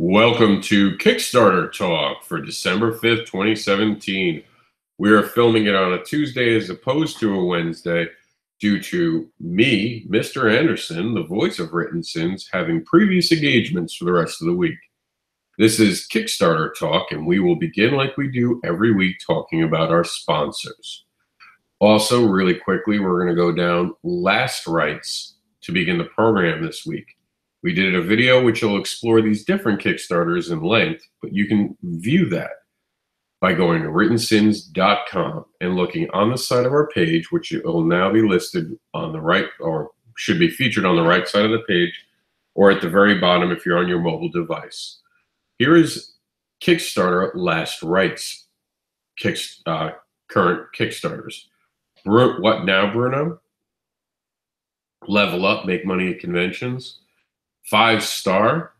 Welcome to Kickstarter Talk for December 5th, 2017. We are filming it on a Tuesday as opposed to a Wednesday due to me, Mr. Anderson, the voice of Written Sins, having previous engagements for the rest of the week. This is Kickstarter Talk, and we will begin like we do every week talking about our sponsors. Also, really quickly, we're going to go down last rights to begin the program this week. We did a video which will explore these different Kickstarters in length, but you can view that by going to writtensins.com and looking on the side of our page, which will now be listed on the right, or should be featured on the right side of the page, or at the very bottom if you're on your mobile device. Here is Kickstarter last rights, current Kickstarters. What now, Bruno? Level Up, Make Money at Conventions, 5-Star,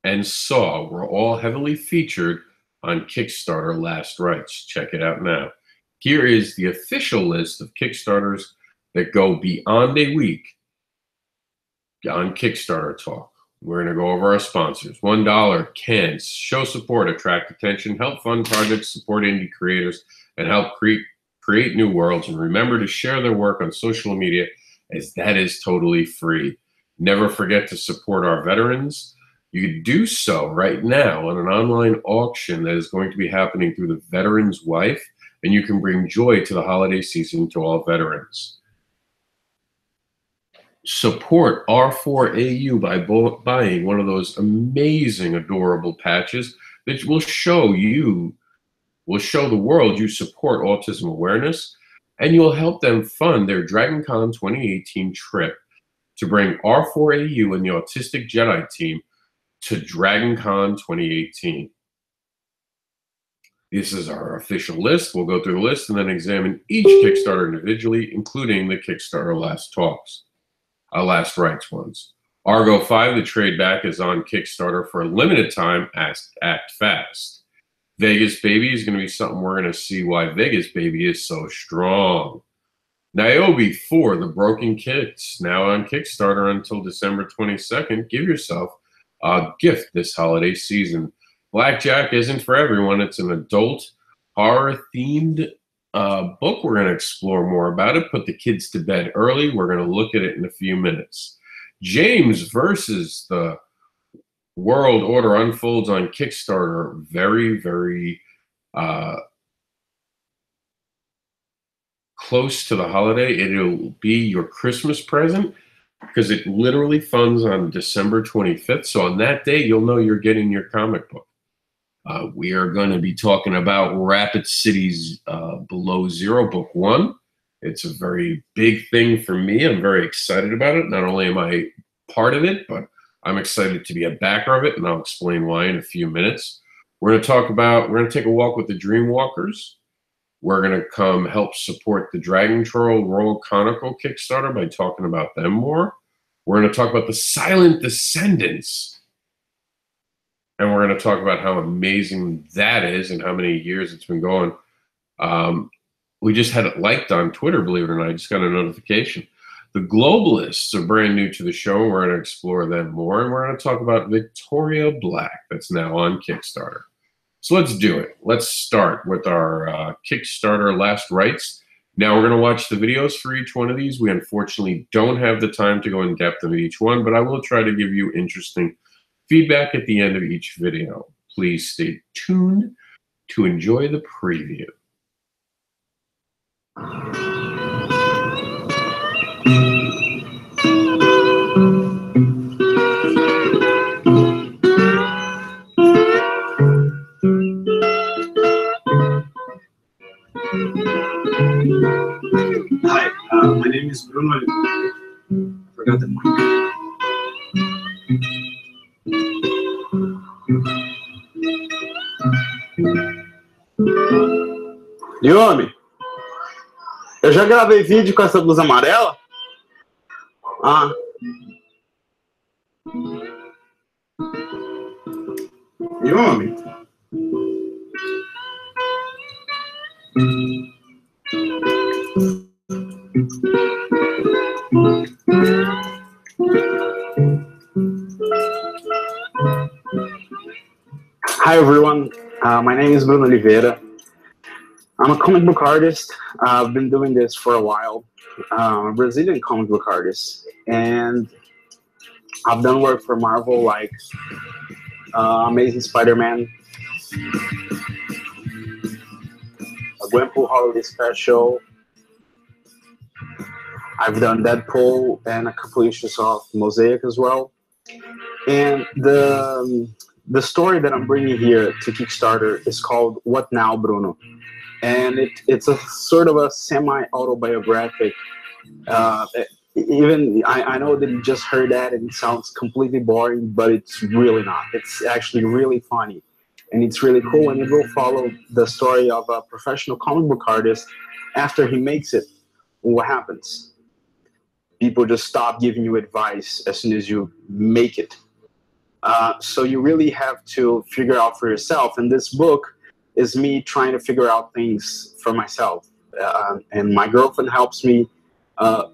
and Saw were all heavily featured on Kickstarter last rights. Check it out now. Here is the official list of Kickstarters that go beyond a week on Kickstarter Talk. We're going to go over our sponsors. $1, Cans. Show support, attract attention, help fund projects, support indie creators, and help create new worlds. And remember to share their work on social media, as that is totally free. Never forget to support our veterans. You can do so right now on an online auction that is going to be happening through the Veteran's Wife, and you can bring joy to the holiday season to all veterans. Support R4AU by buying one of those amazing, adorable patches that will show the world you support autism awareness, and you'll help them fund their DragonCon 2018 trip to bring R4AU and the Autistic Jedi team to DragonCon 2018. This is our official list. We'll go through the list and then examine each Kickstarter individually, including the Kickstarter last rights ones. Argo 5, the trade back, is on Kickstarter for a limited time. Act fast. Vegas Baby is going to be something we're going to see why Vegas Baby is so strong. Niobe 4, The Broken Kids, now on Kickstarter until December 22nd. Give yourself a gift this holiday season. Blackjack isn't for everyone. It's an adult horror-themed book. We're going to explore more about it. Put the kids to bed early. We're going to look at it in a few minutes. James versus the World Order unfolds on Kickstarter. Very, very close to the holiday. It'll be your Christmas present because it literally funds on December 25th. So on that day, you'll know you're getting your comic book. We are going to be talking about Rapid Cities Below Zero, Book 1. It's a very big thing for me. I'm very excited about it. Not only am I part of it, but I'm excited to be a backer of it, and I'll explain why in a few minutes. We're going to take a walk with the Dreamwalkers. We're going to come help support the Dragon Troll Royal Chronicle Kickstarter by talking about them more. We're going to talk about the Silent Descendants. And we're going to talk about how amazing that is and how many years it's been going. We just had it liked on Twitter, believe it or not. I just got a notification. The Globalists are brand new to the show, and we're going to explore them more. And we're going to talk about Victoria Black, that's now on Kickstarter. So let's do it. Let's start with our Kickstarter last rights. Now we're going to watch the videos for each one of these. We unfortunately don't have the time to go in depth into each one, but I will try to give you interesting feedback at the end of each video. Please stay tuned to enjoy the preview. Hi, my name is Bruno. Forgot the mic. Yomi, eu já gravei vídeo com essa blusa amarela? Ah. Yomi. Hi everyone, my name is Bruno Oliveira. I'm a comic book artist. I've been doing this for a while. I'm a Brazilian comic book artist, and I've done work for Marvel like Amazing Spider-Man, a Gwenpool Holiday Special. I've done Deadpool and a couple issues of Mosaic as well. And the story that I'm bringing here to Kickstarter is called What Now, Bruno? And it's a sort of a semi-autobiographic. Even I know that you just heard that and it sounds completely boring, but it's really not. It's actually really funny, and it's really cool. And it will follow the story of a professional comic book artist after he makes it. What happens? People just stop giving you advice as soon as you make it. So you really have to figure out for yourself. And this book is me trying to figure out things for myself. And my girlfriend helps me.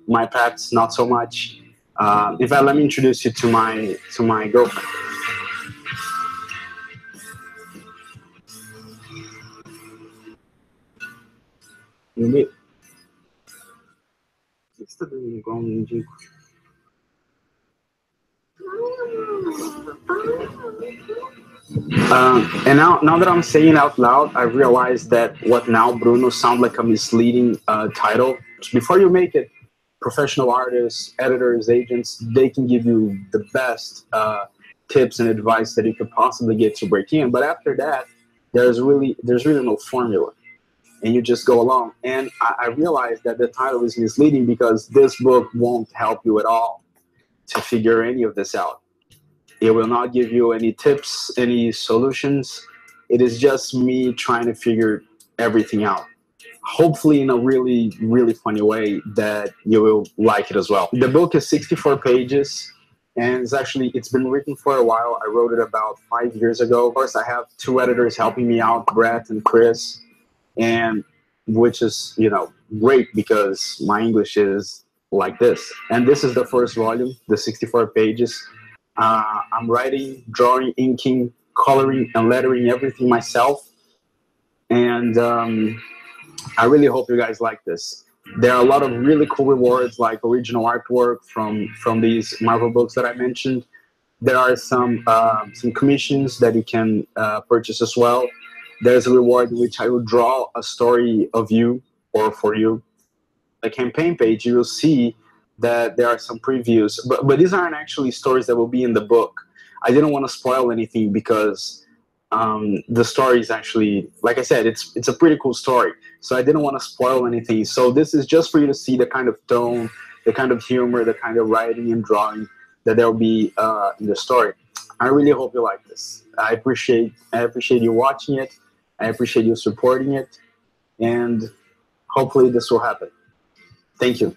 My pets, not so much. In fact, let me introduce you to my girlfriend. O que você está dando igual um mendigo? And now that I'm saying it out loud, I realize that What Now, Bruno sounds like a misleading title. Before you make it, professional artists, editors, agents, they can give you the best tips and advice that you could possibly get to break in. But after that, there's really no formula, and you just go along. And I realized that the title is misleading because this book won't help you at all to figure any of this out. It will not give you any tips, any solutions. It is just me trying to figure everything out. Hopefully in a really, really funny way that you will like it as well. The book is 64 pages, and it's been written for a while. I wrote it about 5 years ago. Of course, I have 2 editors helping me out, Brett and Chris, and which is, great because my English is like this. And this is the first volume, the 64 pages. I'm writing, drawing, inking, coloring, and lettering everything myself. And I really hope you guys like this. There are a lot of really cool rewards, like original artwork from these Marvel books that I mentioned. There are some commissions that you can purchase as well. There's a reward in which I will draw a story of you or for you. The campaign page, you will see that there are some previews, but these aren't actually stories that will be in the book. I didn't want to spoil anything because the story is actually, like I said, it's a pretty cool story. So I didn't want to spoil anything. So this is just for you to see the kind of tone, the kind of humor, the kind of writing and drawing that there will be in the story. I really hope you like this. I appreciate you watching it. I appreciate you supporting it, and hopefully this will happen. Thank you.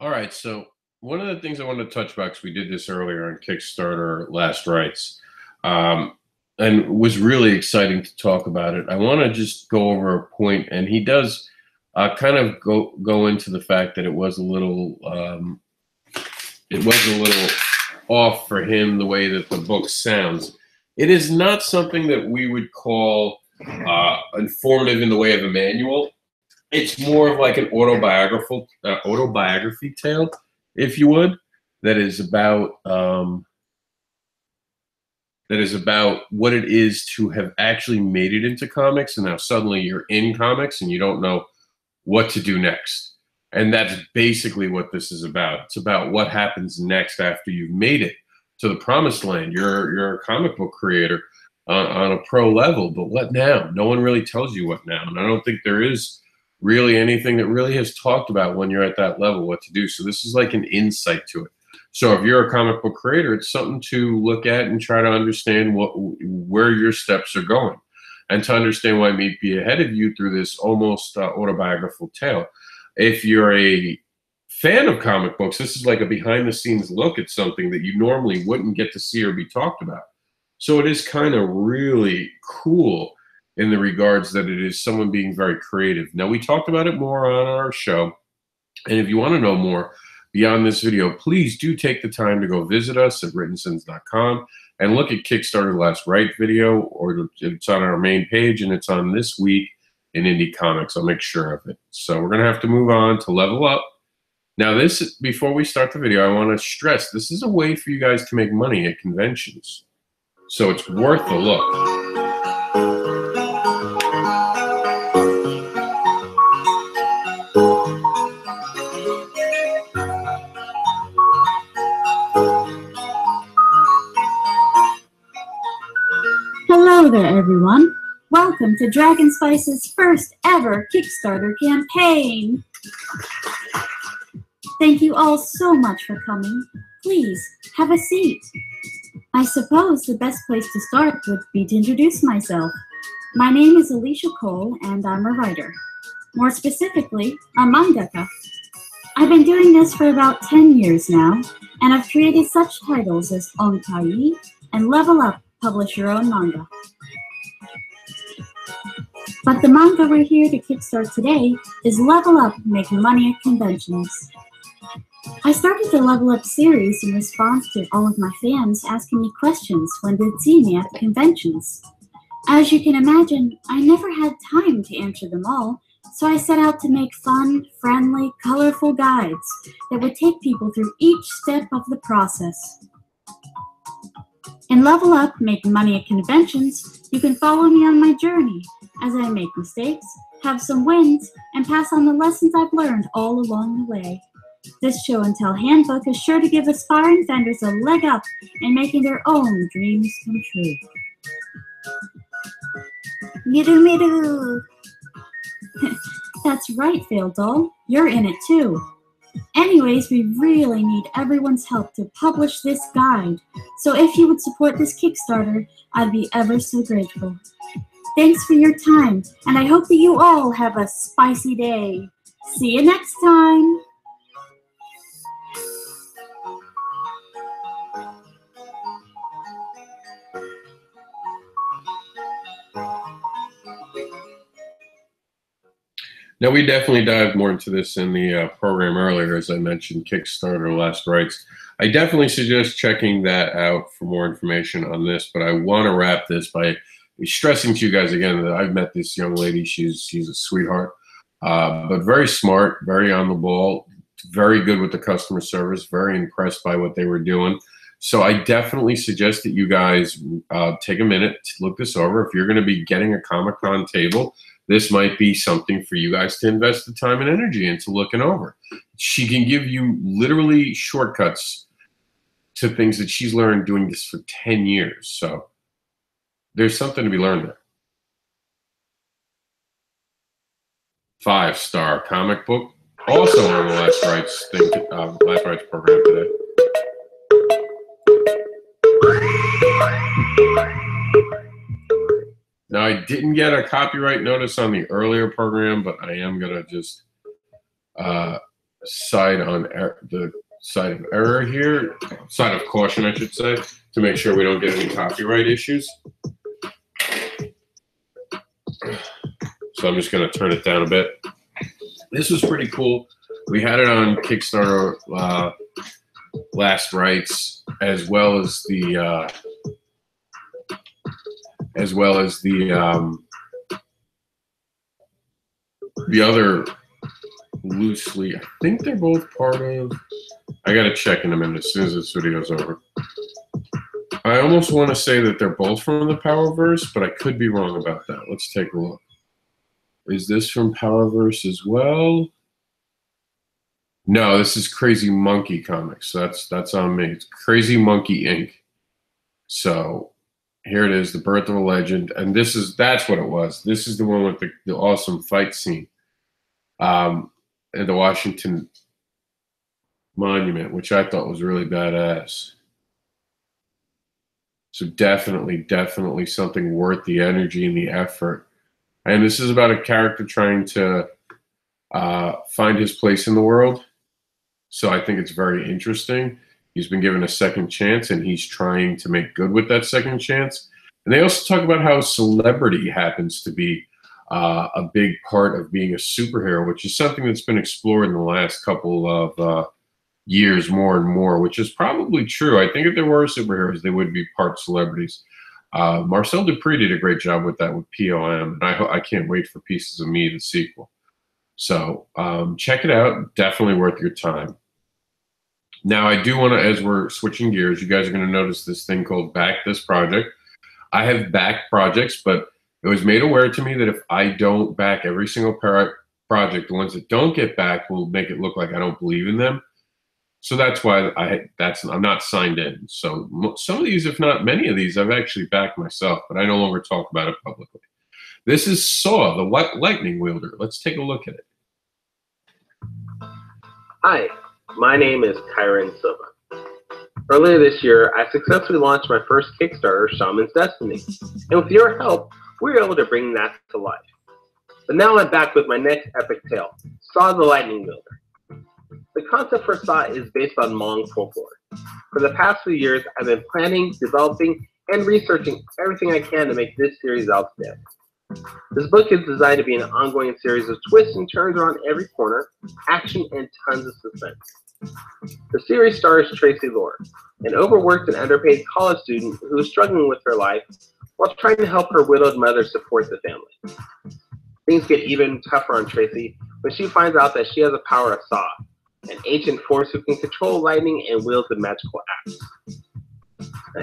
All right, so one of the things I wanted to touch about, because we did this earlier on Kickstarter Last Rites, and was really exciting to talk about it. I want to just go over a point, and he does kind of go into the fact that it was a little off for him the way that the book sounds. It is not something that we would call informative in the way of a manual. It's more of like an autobiography tale, if you would, that is about what it is to have actually made it into comics, and now suddenly you're in comics and you don't know what to do next. And that's basically what this is about. It's about what happens next after you've made it to the promised land. You're a comic book creator on a pro level, but what now? No one really tells you what now, and I don't think there is really anything that really has talked about when you're at that level what to do. So this is like an insight to it. So if you're a comic book creator, it's something to look at and try to understand where your steps are going, and to understand what might be ahead of you through this almost autobiographical tale. If you're a fan of comic books, this is like a behind-the-scenes look at something that you normally wouldn't get to see or be talked about. So it is kind of really cool in the regards that it is someone being very creative. Now, we talked about it more on our show, and if you want to know more beyond this video, please do take the time to go visit us at writtensins.com and look at Kickstarter Last Right video, or it's on our main page, and it's on This Week in Indie Comics. I'll make sure of it. So we're going to have to move on to Level Up. Now, this, before we start the video, I want to stress, this is a way for you guys to make money at conventions. So it's worth a look. Hello there, everyone. Welcome to Dragon Spice's first ever Kickstarter campaign. Thank you all so much for coming. Please, have a seat. I suppose the best place to start would be to introduce myself. My name is Alicia Cole, and I'm a writer. More specifically, a mangaka. I've been doing this for about 10 years now, and I've created such titles as Onkai and Level Up, Publish Your Own Manga. But the manga we're here to kickstart today is Level Up, Making Money at Conventions. I started the Level Up series in response to all of my fans asking me questions when they'd see me at the conventions. As you can imagine, I never had time to answer them all, so I set out to make fun, friendly, colorful guides that would take people through each step of the process. In Level Up, Making Money at Conventions, you can follow me on my journey as I make mistakes, have some wins, and pass on the lessons I've learned all along the way. This show and tell handbook is sure to give aspiring vendors a leg up in making their own dreams come true. Miru miru! That's right, Failed Doll. You're in it too. Anyways, we really need everyone's help to publish this guide, so if you would support this Kickstarter, I'd be ever so grateful. Thanks for your time, and I hope that you all have a spicy day. See you next time! Now, we definitely dived more into this in the program earlier, as I mentioned, Kickstarter Last Rights. I definitely suggest checking that out for more information on this, but I want to wrap this by stressing to you guys again that I've met this young lady. She's a sweetheart, but very smart, very on the ball, very good with the customer service, very impressed by what they were doing. So I definitely suggest that you guys take a minute to look this over. If you're going to be getting a Comic-Con table, this might be something for you guys to invest the time and energy into looking over. She can give you literally shortcuts to things that she's learned doing this for 10 years. So there's something to be learned there. 5-star comic book, also on the Last Rights Last Rights program today. Now, I didn't get a copyright notice on the earlier program, but I am going to just side of error here, side of caution, I should say, to make sure we don't get any copyright issues. So I'm just going to turn it down a bit. This was pretty cool. We had it on Kickstarter Last Rights, as well as the other loosely. I think they're both part of. I gotta check in a minute as soon as this video's over. I almost want to say that they're both from the Powerverse, but I could be wrong about that. Let's take a look. Is this from Powerverse as well? No, this is Crazy Monkey Comics. That's on me. It's Crazy Monkey Inc. So here it is, The Birth of a Legend, and that's what it was. This is the one with the awesome fight scene at the Washington Monument, which I thought was really badass. So definitely something worth the energy and the effort. And this is about a character trying to find his place in the world. So I think it's very interesting. He's been given a second chance, and he's trying to make good with that second chance. And they also talk about how celebrity happens to be a big part of being a superhero, which is something that's been explored in the last couple of years more and more, which is probably true. I think if there were superheroes, they would be part celebrities. Marcel Dupree did a great job with that with POM, and I can't wait for Pieces of Me, the sequel. So check it out. Definitely worth your time. Now, I do want to, as we're switching gears, you guys are going to notice this thing called Back This Project. I have backed projects, but it was made aware to me that if I don't back every single project, the ones that don't get backed will make it look like I don't believe in them. So that's why I'm not signed in. So some of these, if not many of these, I've actually backed myself, but I no longer talk about it publicly. This is Saw, the lightning wielder. Let's take a look at it. Hi, my name is Kyron Silva. Earlier this year, I successfully launched my first Kickstarter, Shaman's Destiny. And with your help, we were able to bring that to life. But now I'm back with my next epic tale, Saw the Lightning Wielder. The concept for Saw is based on Hmong folklore. For the past few years, I've been planning, developing, and researching everything I can to make this series outstanding. This book is designed to be an ongoing series of twists and turns around every corner, action, and tons of suspense. The series stars Tracy Lord, an overworked and underpaid college student who is struggling with her life while trying to help her widowed mother support the family. Things get even tougher on Tracy when she finds out that she has the power of Saw, an ancient force who can control lightning and wield the magical axe.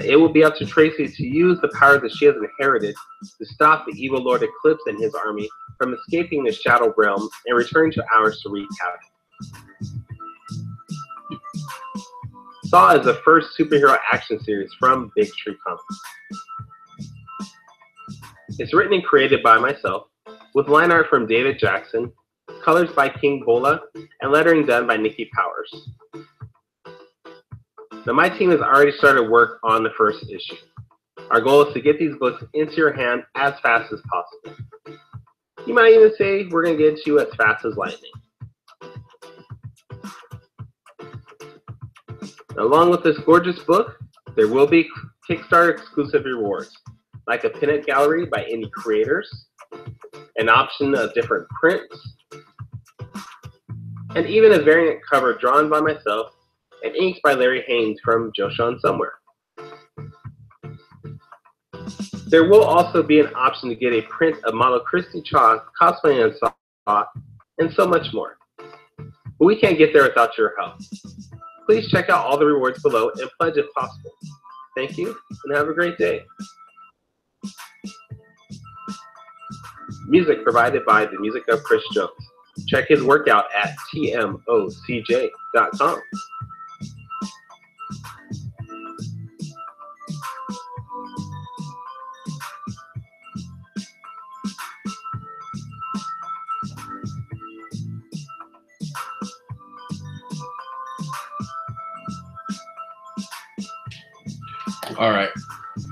It will be up to Tracy to use the power that she has inherited to stop the evil Lord Eclipse and his army from escaping the Shadow Realm and returning to ours to wreak havoc. Saw is the first superhero action series from Big Tree Comics. It's written and created by myself, with line art from David Jackson, colors by King Bola, and lettering done by Nikki Powers. Now, my team has already started work on the first issue. Our goal is to get these books into your hand as fast as possible. You might even say we're going to get to you as fast as lightning. Now, along with this gorgeous book, there will be Kickstarter exclusive rewards, like a pinned gallery by indie creators, an option of different prints, and even a variant cover drawn by myself and inks by Larry Haynes from Joe Sean Somewhere. There will also be an option to get a print of model Christy Cha cosplaying as Saw, and so much more. But we can't get there without your help. Please check out all the rewards below and pledge if possible. Thank you, and have a great day. Music provided by the music of Chris Jones. Check his work out at tmocj.com. All right.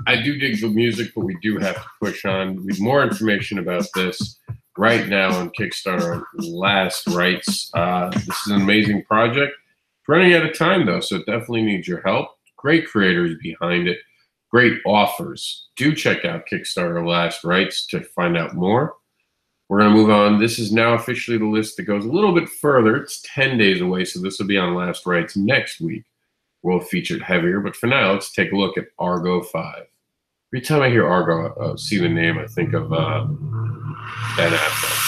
I do dig the music, but we do have to push on. We have more information about this right now on Kickstarter, Last Rites. This is an amazing project. It's running out of time, though, so it definitely needs your help. Great creators behind it. Great offers. Do check out Kickstarter Last Rites to find out more. We're going to move on. This is now officially the list that goes a little bit further. It's 10 days away, so this will be on Last Rites next week. We'll feature it heavier, but for now, let's take a look at Argo 5. Every time I hear Argo, see the name, I think of Ben Affleck.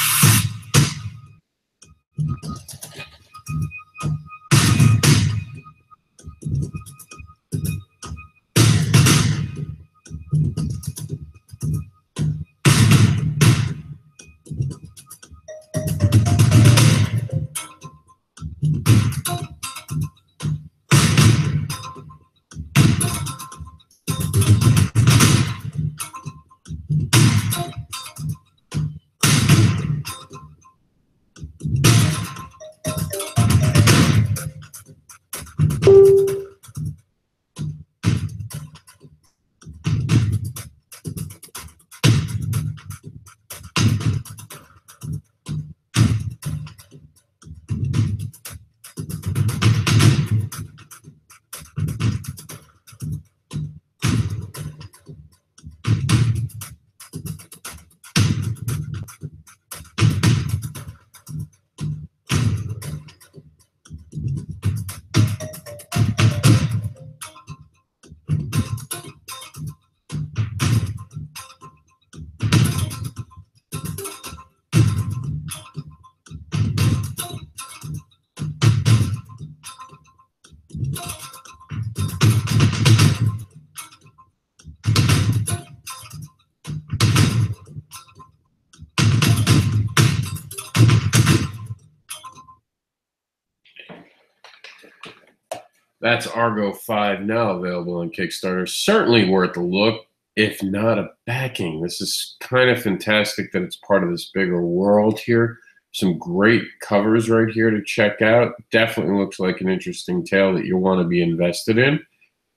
That's Argo 5, now available on Kickstarter. Certainly worth a look, if not a backing. This is kind of fantastic that it's part of this bigger world here. Some great covers right here to check out. Definitely looks like an interesting tale that you'll want to be invested in.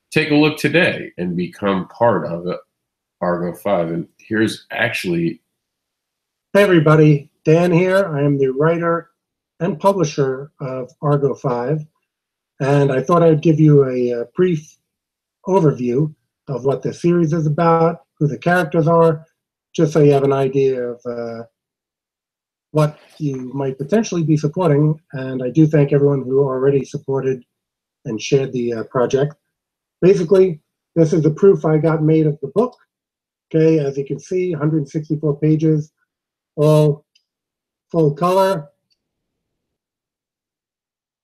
Take a look today and become part of it, Argo 5. And here's actually... Hey everybody, Dan here. I am the writer and publisher of Argo 5. And I thought I'd give you a brief overview of what the series is about, who the characters are, just so you have an idea of what you might potentially be supporting. And I do thank everyone who already supported and shared the project. Basically, this is the proof I got made of the book. Okay, as you can see, 164 pages, all full color.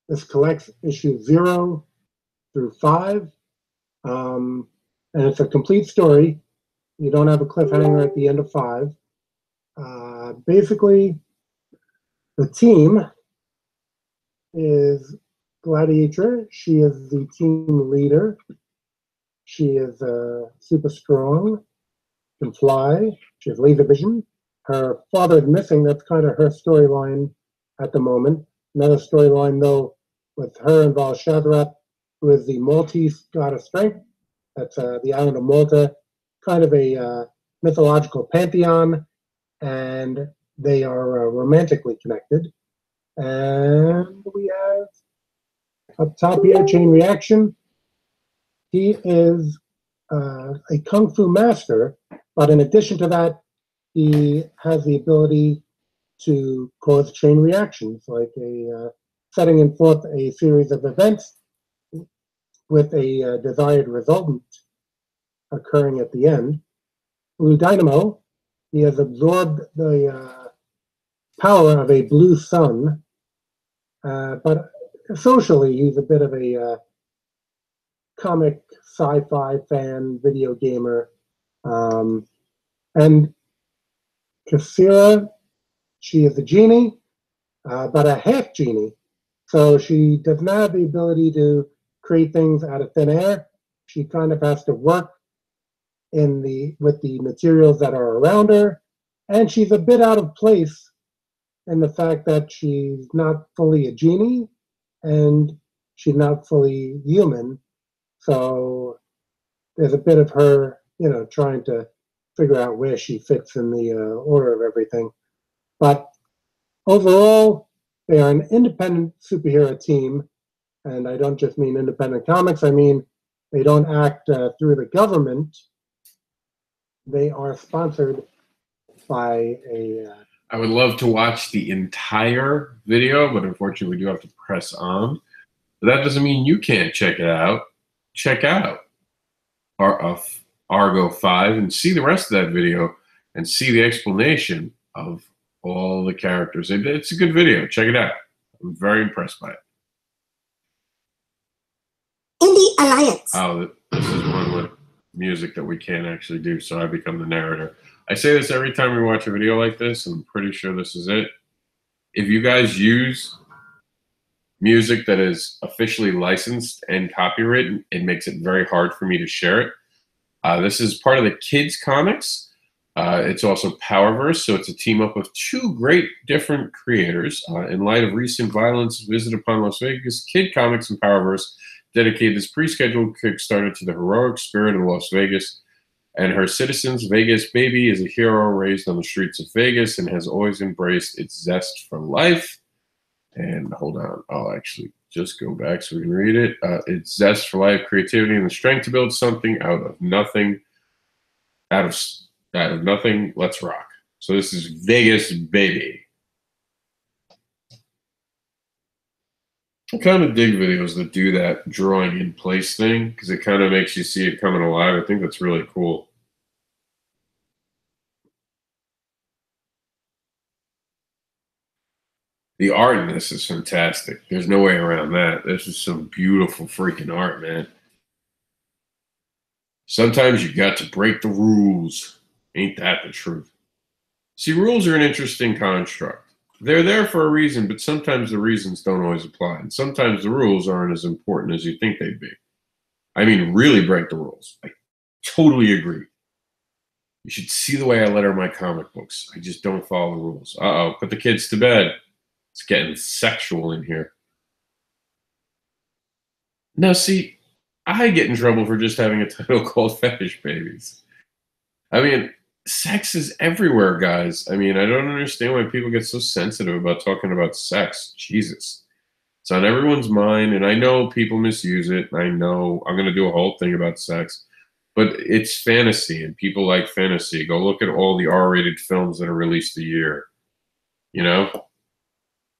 This collects issues 0 through 5. And it's a complete story. You don't have a cliffhanger at the end of 5. Basically, the team is Gladiator. She is the team leader. She is super strong, can fly. She has laser vision. Her father is missing. That's kind of her storyline at the moment. Another storyline, though, with her involves Shadrach, who is the Maltese god of strength. That's the island of Malta, kind of a mythological pantheon, and they are romantically connected. And we have up top here, Chain Reaction. He is a kung fu master, but in addition to that, he has the ability to cause chain reactions, like setting in forth a series of events with a desired resultant occurring at the end. Blue Dynamo, he has absorbed the power of a blue sun, but socially he's a bit of a comic sci-fi fan, video gamer. And Kassira, she is a genie, but a half genie. So she does not have the ability to create things out of thin air. She kind of has to work with the materials that are around her. And she's a bit out of place in the fact that she's not fully a genie and she's not fully human. So there's a bit of her, trying to figure out where she fits in the order of everything. But overall, they are an independent superhero team. And I don't just mean independent comics. I mean, they don't act through the government. They are sponsored by a... I would love to watch the entire video, but unfortunately we do have to press on. But that doesn't mean you can't check it out. Check out Argo 5 and see the rest of that video and see the explanation of all the characters. It's a good video. Check it out. I'm very impressed by it. Indie Alliance. Oh, this is one with music that we can't actually do, so I become the narrator. I say this every time we watch a video like this, and I'm pretty sure this is it. If you guys use music that is officially licensed and copywritten, it makes it very hard for me to share it. This is part of the kids comics. It's also Powerverse, so it's a team up of two great different creators. In light of recent violence visited upon Las Vegas, Kid Comics and Powerverse dedicated this pre-scheduled Kickstarter to the heroic spirit of Las Vegas and her citizens. Vegas Baby is a hero raised on the streets of Vegas and has always embraced its zest for life. And hold on, I'll actually just go back so we can read it. It's zest for life, creativity, and the strength to build something out of nothing. Out of nothing, let's rock. So this is Vegas Baby. I kind of dig videos that do that drawing in place thing because it kind of makes you see it coming alive. I think that's really cool. The art in this is fantastic. There's no way around that. This is some beautiful freaking art, man. Sometimes you got to break the rules. Ain't that the truth? See, rules are an interesting construct. they're there for a reason, but sometimes the reasons don't always apply. And sometimes the rules aren't as important as you think they'd be. I mean, really break the rules. I totally agree. You should see the way I letter my comic books. I just don't follow the rules. Uh-oh, put the kids to bed. It's getting sexual in here. Now, see, I get in trouble for just having a title called Fetish Babies. I mean, sex is everywhere, guys. I mean, I don't understand why people get so sensitive about talking about sex. Jesus. It's on everyone's mind, and I know people misuse it. I know I'm going to do a whole thing about sex. But it's fantasy, and people like fantasy. Go look at all the R-rated films that are released a year. You know?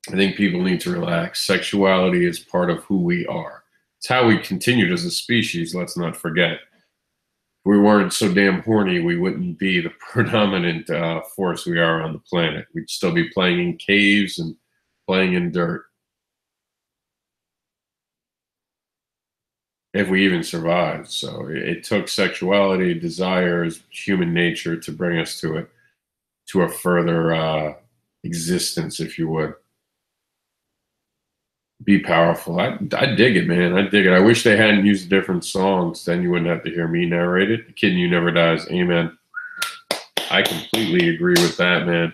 I think people need to relax. Sexuality is part of who we are. It's how we continued as a species, let's not forget. If we weren't so damn horny, we wouldn't be the predominant force we are on the planet. We'd still be playing in caves and playing in dirt. If we even survived. So it took sexuality, desires, human nature to bring us to it, to a further existence, if you would. Be powerful. I dig it, man. I dig it. I wish they hadn't used different songs. Then you wouldn't have to hear me narrate it. The Kid in You Never Dies. Amen. I completely agree with that, man.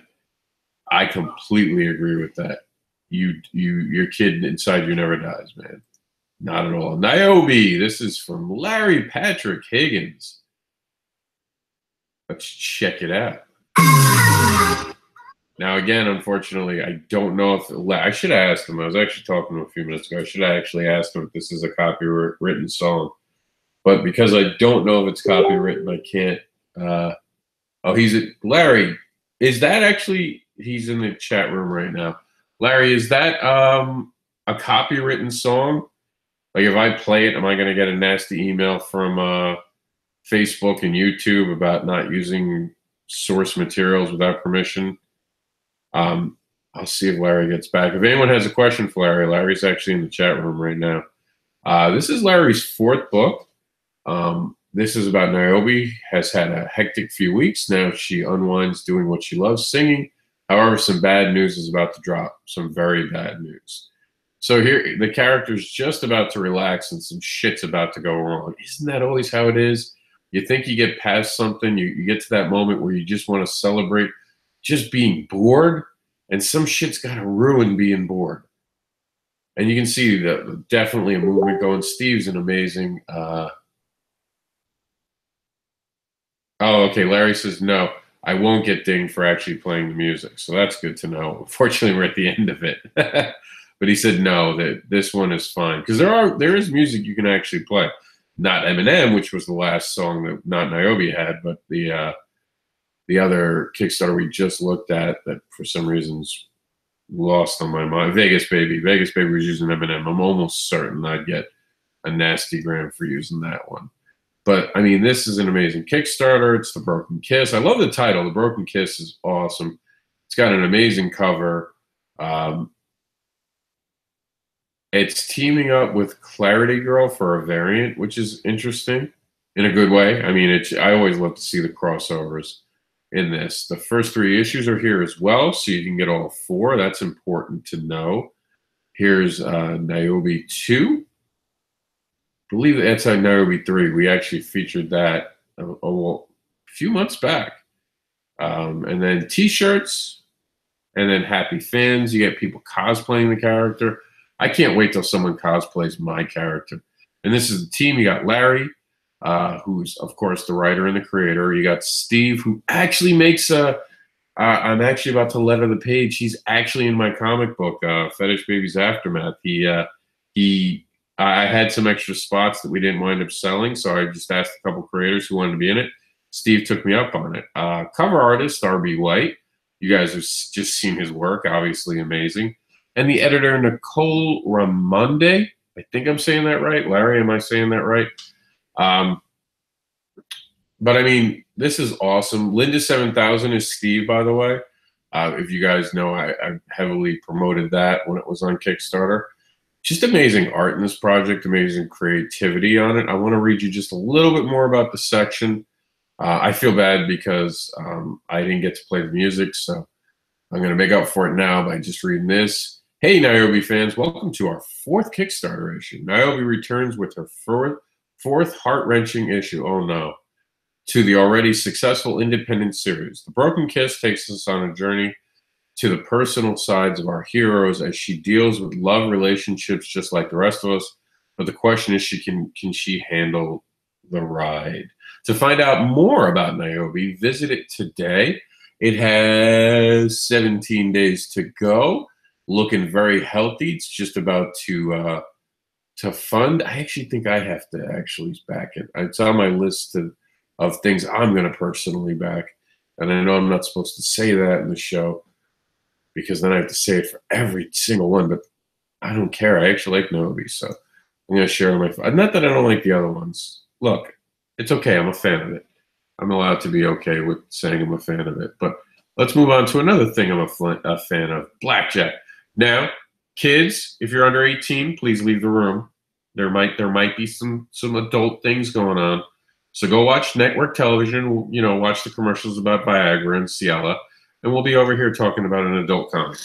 I completely agree with that. Your kid inside you never dies, man. Not at all. Niobe, this is from Larry Patrick Higgins. Let's check it out. Now, again, unfortunately, I don't know if I should have asked him. I was actually talking to him a few minutes ago. I should have actually asked him if this is a copywritten song. But because I don't know if it's copywritten, I can't. Larry, is that actually, he's in the chat room right now. Larry, is that a copywritten song? Like, if I play it, am I going to get a nasty email from Facebook and YouTube about not using source materials without permission? I'll see if Larry gets back. If anyone has a question for Larry, Larry's actually in the chat room right now. This is Larry's fourth book. This is about Niobe, has had a hectic few weeks. Now she unwinds doing what she loves, singing. However, some bad news is about to drop, some very bad news. So here, the character's just about to relax and some shit's about to go wrong. Isn't that always how it is? You think you get past something, you get to that moment where you just want to celebrate just being bored, and some shit's got to ruin being bored. And you can see that definitely a movement going. Steve's an amazing. Oh, okay. Larry says, no, I won't get dinged for actually playing the music. So that's good to know. Unfortunately, we're at the end of it. But he said, no, that this one is fine. Because there is music you can actually play. Not Eminem, which was the last song that not Niobe had, but the other Kickstarter we just looked at that for some reasons lost on my mind. Vegas Baby. Vegas Baby was using Eminem. I'm almost certain I'd get a nasty gram for using that one. But, I mean, this is an amazing Kickstarter. It's The Broken Kiss. I love the title. The Broken Kiss is awesome. It's got an amazing cover. It's teaming up with Clarity Girl for a variant, which is interesting in a good way. I mean, I always love to see the crossovers in this. The first 3 issues are here as well, so you can get all 4. That's important to know. Here's Niobe 2. I believe that's Niobe 3. We actually featured that a few months back. And then T-shirts, and then happy fans. You get people cosplaying the character. I can't wait till someone cosplays my character. And this is the team. You got Larry, who's, of course, the writer and the creator. You got Steve, who actually makes I'm actually about to letter the page. He's actually in my comic book, Fetish Babies Aftermath. I had some extra spots that we didn't wind up selling, so I just asked a couple creators who wanted to be in it. Steve took me up on it. Cover artist, R.B. White. You guys have just seen his work, obviously amazing. And the editor, Nicole Ramonde. I think I'm saying that right. Larry, am I saying that right? But, I mean, this is awesome. Linda 7000 is Steve, by the way. If you guys know, I heavily promoted that when it was on Kickstarter. Just amazing art in this project, amazing creativity on it. I want to read you just a little bit more about the section. I feel bad because I didn't get to play the music, so I'm going to make up for it now by just reading this. Hey, Niobe fans, welcome to our 4th Kickstarter issue. Niobe returns with her fourth heart-wrenching issue, oh no, to the already successful independent series. The Broken Kiss takes us on a journey to the personal sides of our heroes as she deals with love relationships just like the rest of us. But the question is, can she handle the ride? To find out more about Niobe, visit it today. It has 17 days to go. Looking very healthy. It's just about to fund. I actually think I have to actually back it. It's on my list of things I'm going to personally back. And I know I'm not supposed to say that in the show because then I have to say it for every single one. But I don't care. I actually like Niobe, so I'm going to share on my. Not that I don't like the other ones. Look, it's okay. I'm a fan of it. I'm allowed to be okay with saying I'm a fan of it. But let's move on to another thing I'm a fan of, Blackjack. Now, kids, if you're under 18, please leave the room. There might be some adult things going on. So go watch network television, you know, watch the commercials about Viagra and Ciela, and we'll be over here talking about an adult comic.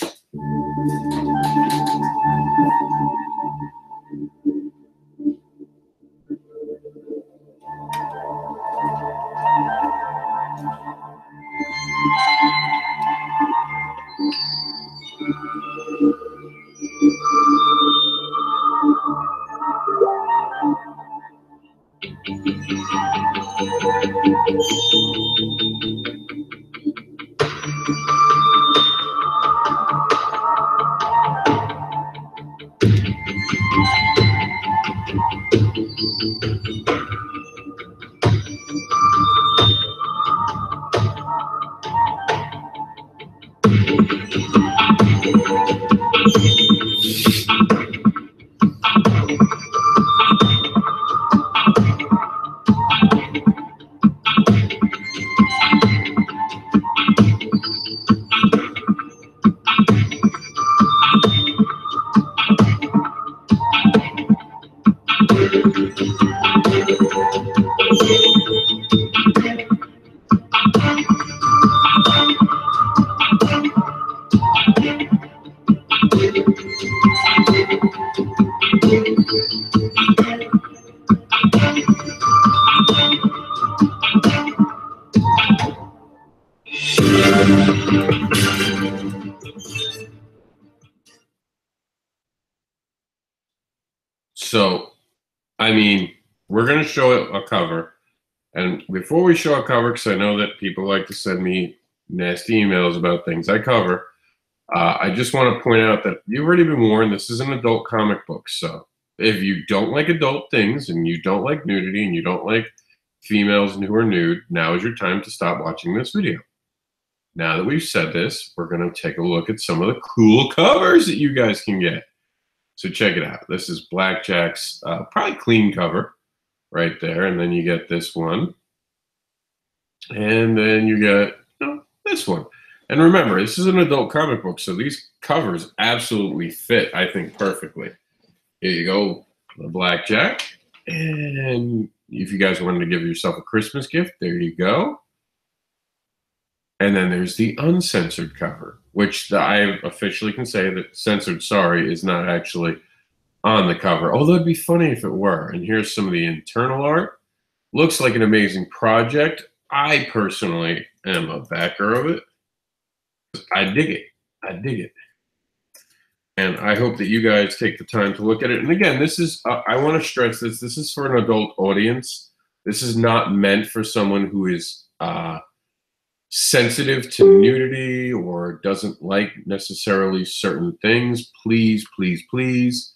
So, I mean, we're going to show a cover. And before we show a cover, because I know that people like to send me nasty emails about things I cover, I just want to point out that you've already been warned, this is an adult comic book. So if you don't like adult things and you don't like nudity and you don't like females who are nude, now is your time to stop watching this video. Now that we've said this, we're going to take a look at some of the cool covers that you guys can get. So check it out. This is Blackjack's probably clean cover right there. And then you get this one. And then you get this one. And remember, this is an adult comic book, so these covers absolutely fit, I think, perfectly. Here you go, the Blackjack. And if you guys wanted to give yourself a Christmas gift, there you go. And then there's the uncensored cover, which I officially can say that Censored Sorry is not actually on the cover, although it'd be funny if it were. And here's some of the internal art. Looks like an amazing project. I personally am a backer of it. I dig it. I dig it. And I hope that you guys take the time to look at it. And again, this is, I want to stress this, this is for an adult audience. This is not meant for someone who is sensitive to nudity or doesn't like necessarily certain things. Please, please, please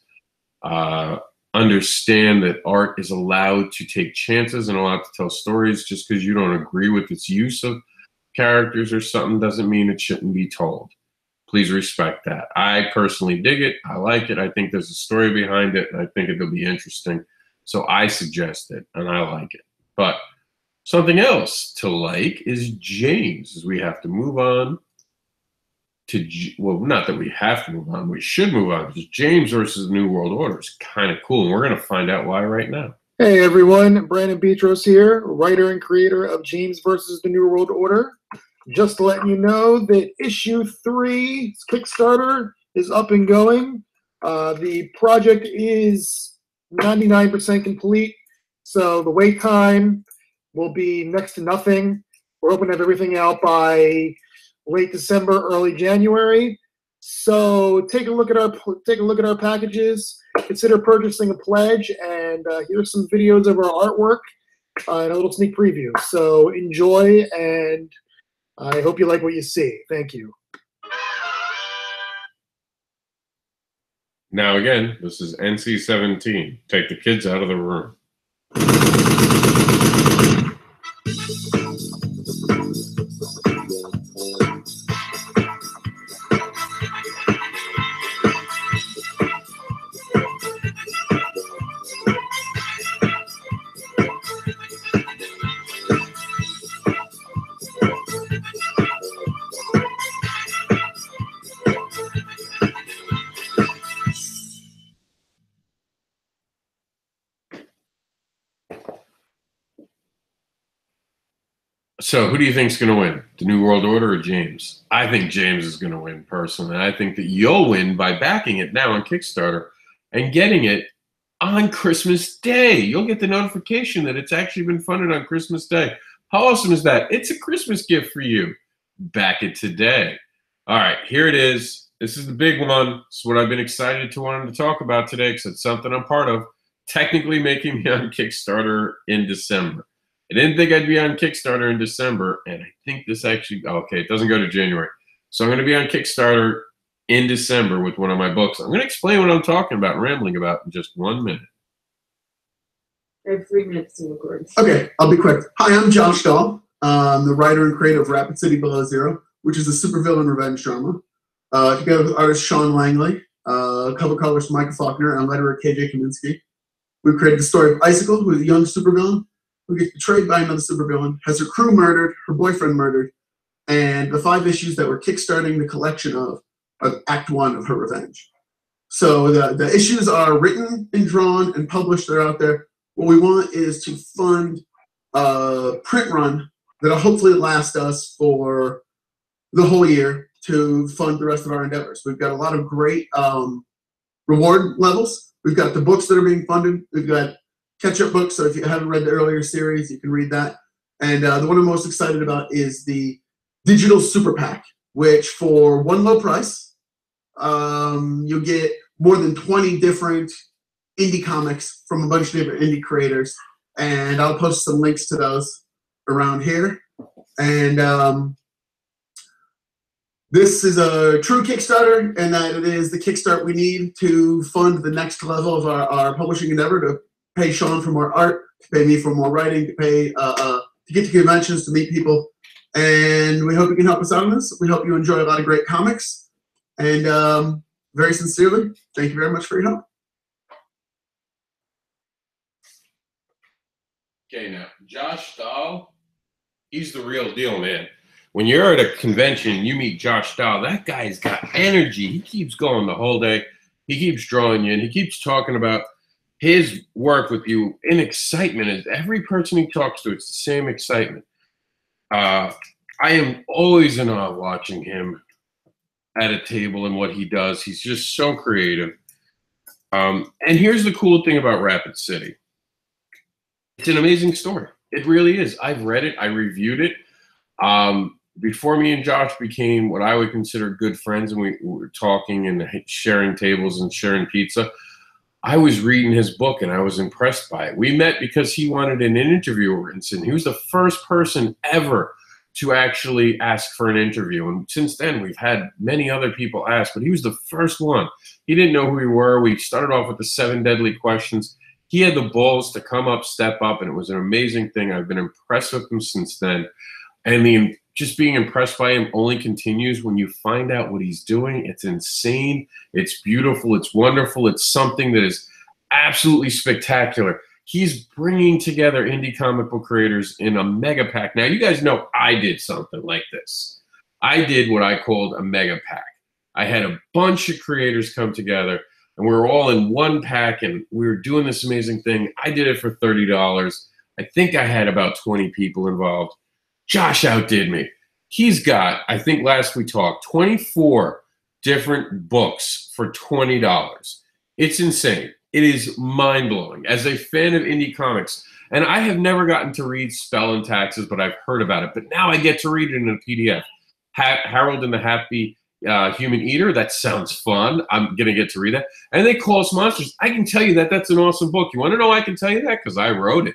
understand that art is allowed to take chances and allowed to tell stories. Just because you don't agree with its use of characters or something doesn't mean it shouldn't be told. Please respect that. I personally dig it. I like it. I think there's a story behind it, and I think it'll be interesting. So I suggest it, and I like it. But something else to like is James, as we have to move on to, well, not that we have to move on. We should move on, because James versus the New World Order is kind of cool, and we're going to find out why right now. Hey everyone, Brandon Petros here, writer and creator of James versus the New World Order. just letting you know that issue 3 Kickstarter is up and going. The project is 99% complete, so the wait time will be next to nothing. We're hoping to have everything out by late December, early January. So take a look at our packages. Consider purchasing a pledge, and here's some videos of our artwork and a little sneak preview. So enjoy, and I hope you like what you see. Thank you. Now again, this is NC-17. Take the kids out of the room. So who do you think is going to win? The New World Order or James? I think James is going to win personally. I think that you'll win by backing it now on Kickstarter and getting it on Christmas Day. You'll get the notification that it's actually been funded on Christmas Day. How awesome is that? It's a Christmas gift for you. Back it today. All right, here it is. This is the big one. It's what I've been excited to wanting to talk about today because it's something I'm part of. Technically making me on Kickstarter in December. I didn't think I'd be on Kickstarter in December, and I think this actually, okay, it doesn't go to January. So I'm going to be on Kickstarter in December with one of my books. I'm going to explain what I'm talking about, rambling about in just 1 minute. I have 3 minutes to record. Okay, I'll be quick. Hi, I'm Josh Dahl. I'm the writer and creator of Rapid City Below Zero, which is a supervillain revenge drama. Together with artist Sean Langley, cover colorist Michael Faulkner, and letterer KJ Kaminsky. We've created the story of Icicle, who is a young supervillain who gets betrayed by another supervillain, has her crew murdered, her boyfriend murdered, and the 5 issues that we're kickstarting the collection of Act 1 of her revenge. So the issues are written and drawn and published. They're out there. What we want is to fund a print run that'll hopefully last us for the whole year to fund the rest of our endeavors. We've got a lot of great reward levels. We've got the books that are being funded. We've got catch-up books, so if you haven't read the earlier series, you can read that. And the one I'm most excited about is the Digital Super Pack, which for one low price, you'll get more than 20 different indie comics from a bunch of different indie creators. And I'll post some links to those around here. And this is a true Kickstarter, and that it is the Kickstart we need to fund the next level of our publishing endeavor, to pay Sean for more art, to pay me for more writing, to pay to get to conventions, to meet people. And we hope you can help us out on this. We hope you enjoy a lot of great comics. And very sincerely, thank you very much for your help. Okay, now, Josh Dahl, he's the real deal, man. When you're at a convention, you meet Josh Dahl, that guy's got energy. He keeps going the whole day. He keeps drawing you, and he keeps talking about his work with you in excitement. As every person he talks to, it's the same excitement. I am always in awe watching him at a table and what he does. He's just so creative. And here's the cool thing about Rapid City. It's an amazing story. It really is. I've read it. I reviewed it. Before me and Josh became what I would consider good friends, and we were talking and sharing tables and sharing pizza, I was reading his book and I was impressed by it. We met because he wanted an interviewer, and he was the first person ever to actually ask for an interview. And since then, we've had many other people ask, but he was the first one. He didn't know who we were. We started off with the 7 deadly questions. He had the balls to come up, step up, and it was an amazing thing. I've been impressed with him since then. And just being impressed by him only continues when you find out what he's doing. It's insane. It's beautiful. It's wonderful. It's something that is absolutely spectacular. He's bringing together indie comic book creators in a mega pack. Now, you guys know I did something like this. I did what I called a mega pack. I had a bunch of creators come together, and we were all in one pack, and we were doing this amazing thing. I did it for $30. I think I had about 20 people involved. Josh outdid me. He's got, I think last we talked, 24 different books for $20. It's insane. It is mind-blowing. As a fan of indie comics, and I have never gotten to read Spell and Taxes, but I've heard about it. But now I get to read it in a PDF. Harold and the Happy Human Eater, that sounds fun. I'm going to get to read that. And They Call Us Monsters. I can tell you that that's an awesome book. You want to know I can tell you that? Because I wrote it,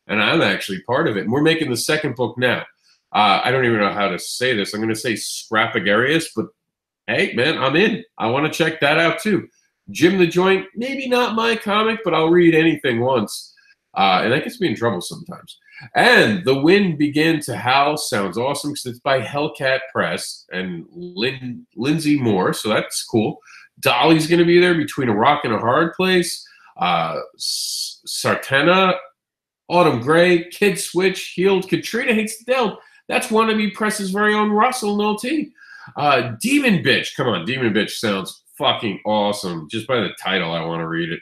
and I'm actually part of it. And we're making the second book now. I don't even know how to say this. I'm going to say Scrapagarius, but hey, man, I'm in. I want to check that out too. Jim the Joint, maybe not my comic, but I'll read anything once. And that gets me in trouble sometimes. And The Wind Began to Howl sounds awesome because it's by Hellcat Press and Lindsay Moore, so that's cool. Dolly's going to be there, Between a Rock and a Hard Place, Sartana, Autumn Gray, Kid Switch, Healed, Katrina Hates the Delve. That's Wannabe Press's very own Russell Nolte. Demon Bitch. Come on, Demon Bitch sounds fucking awesome. Just by the title, I want to read it.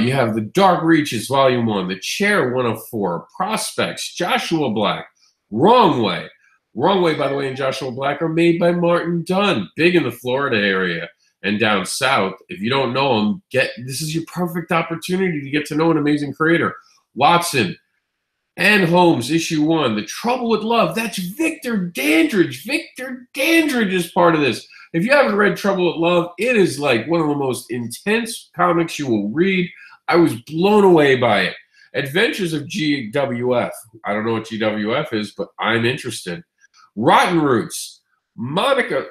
You have The Dark Reaches, Volume 1, The Chair 104, Prospects, Joshua Black, Wrong Way. Wrong Way, by the way, and Joshua Black are made by Martin Dunn, big in the Florida area and down south. If you don't know him, this is your perfect opportunity to get to know an amazing creator. Watson and Holmes, Issue 1, The Trouble with Love. That's Victor Dandridge. Victor Dandridge is part of this. If you haven't read Trouble with Love, it is like one of the most intense comics you will read. I was blown away by it. Adventures of GWF. I don't know what GWF is, but I'm interested. Rotten Roots. Monica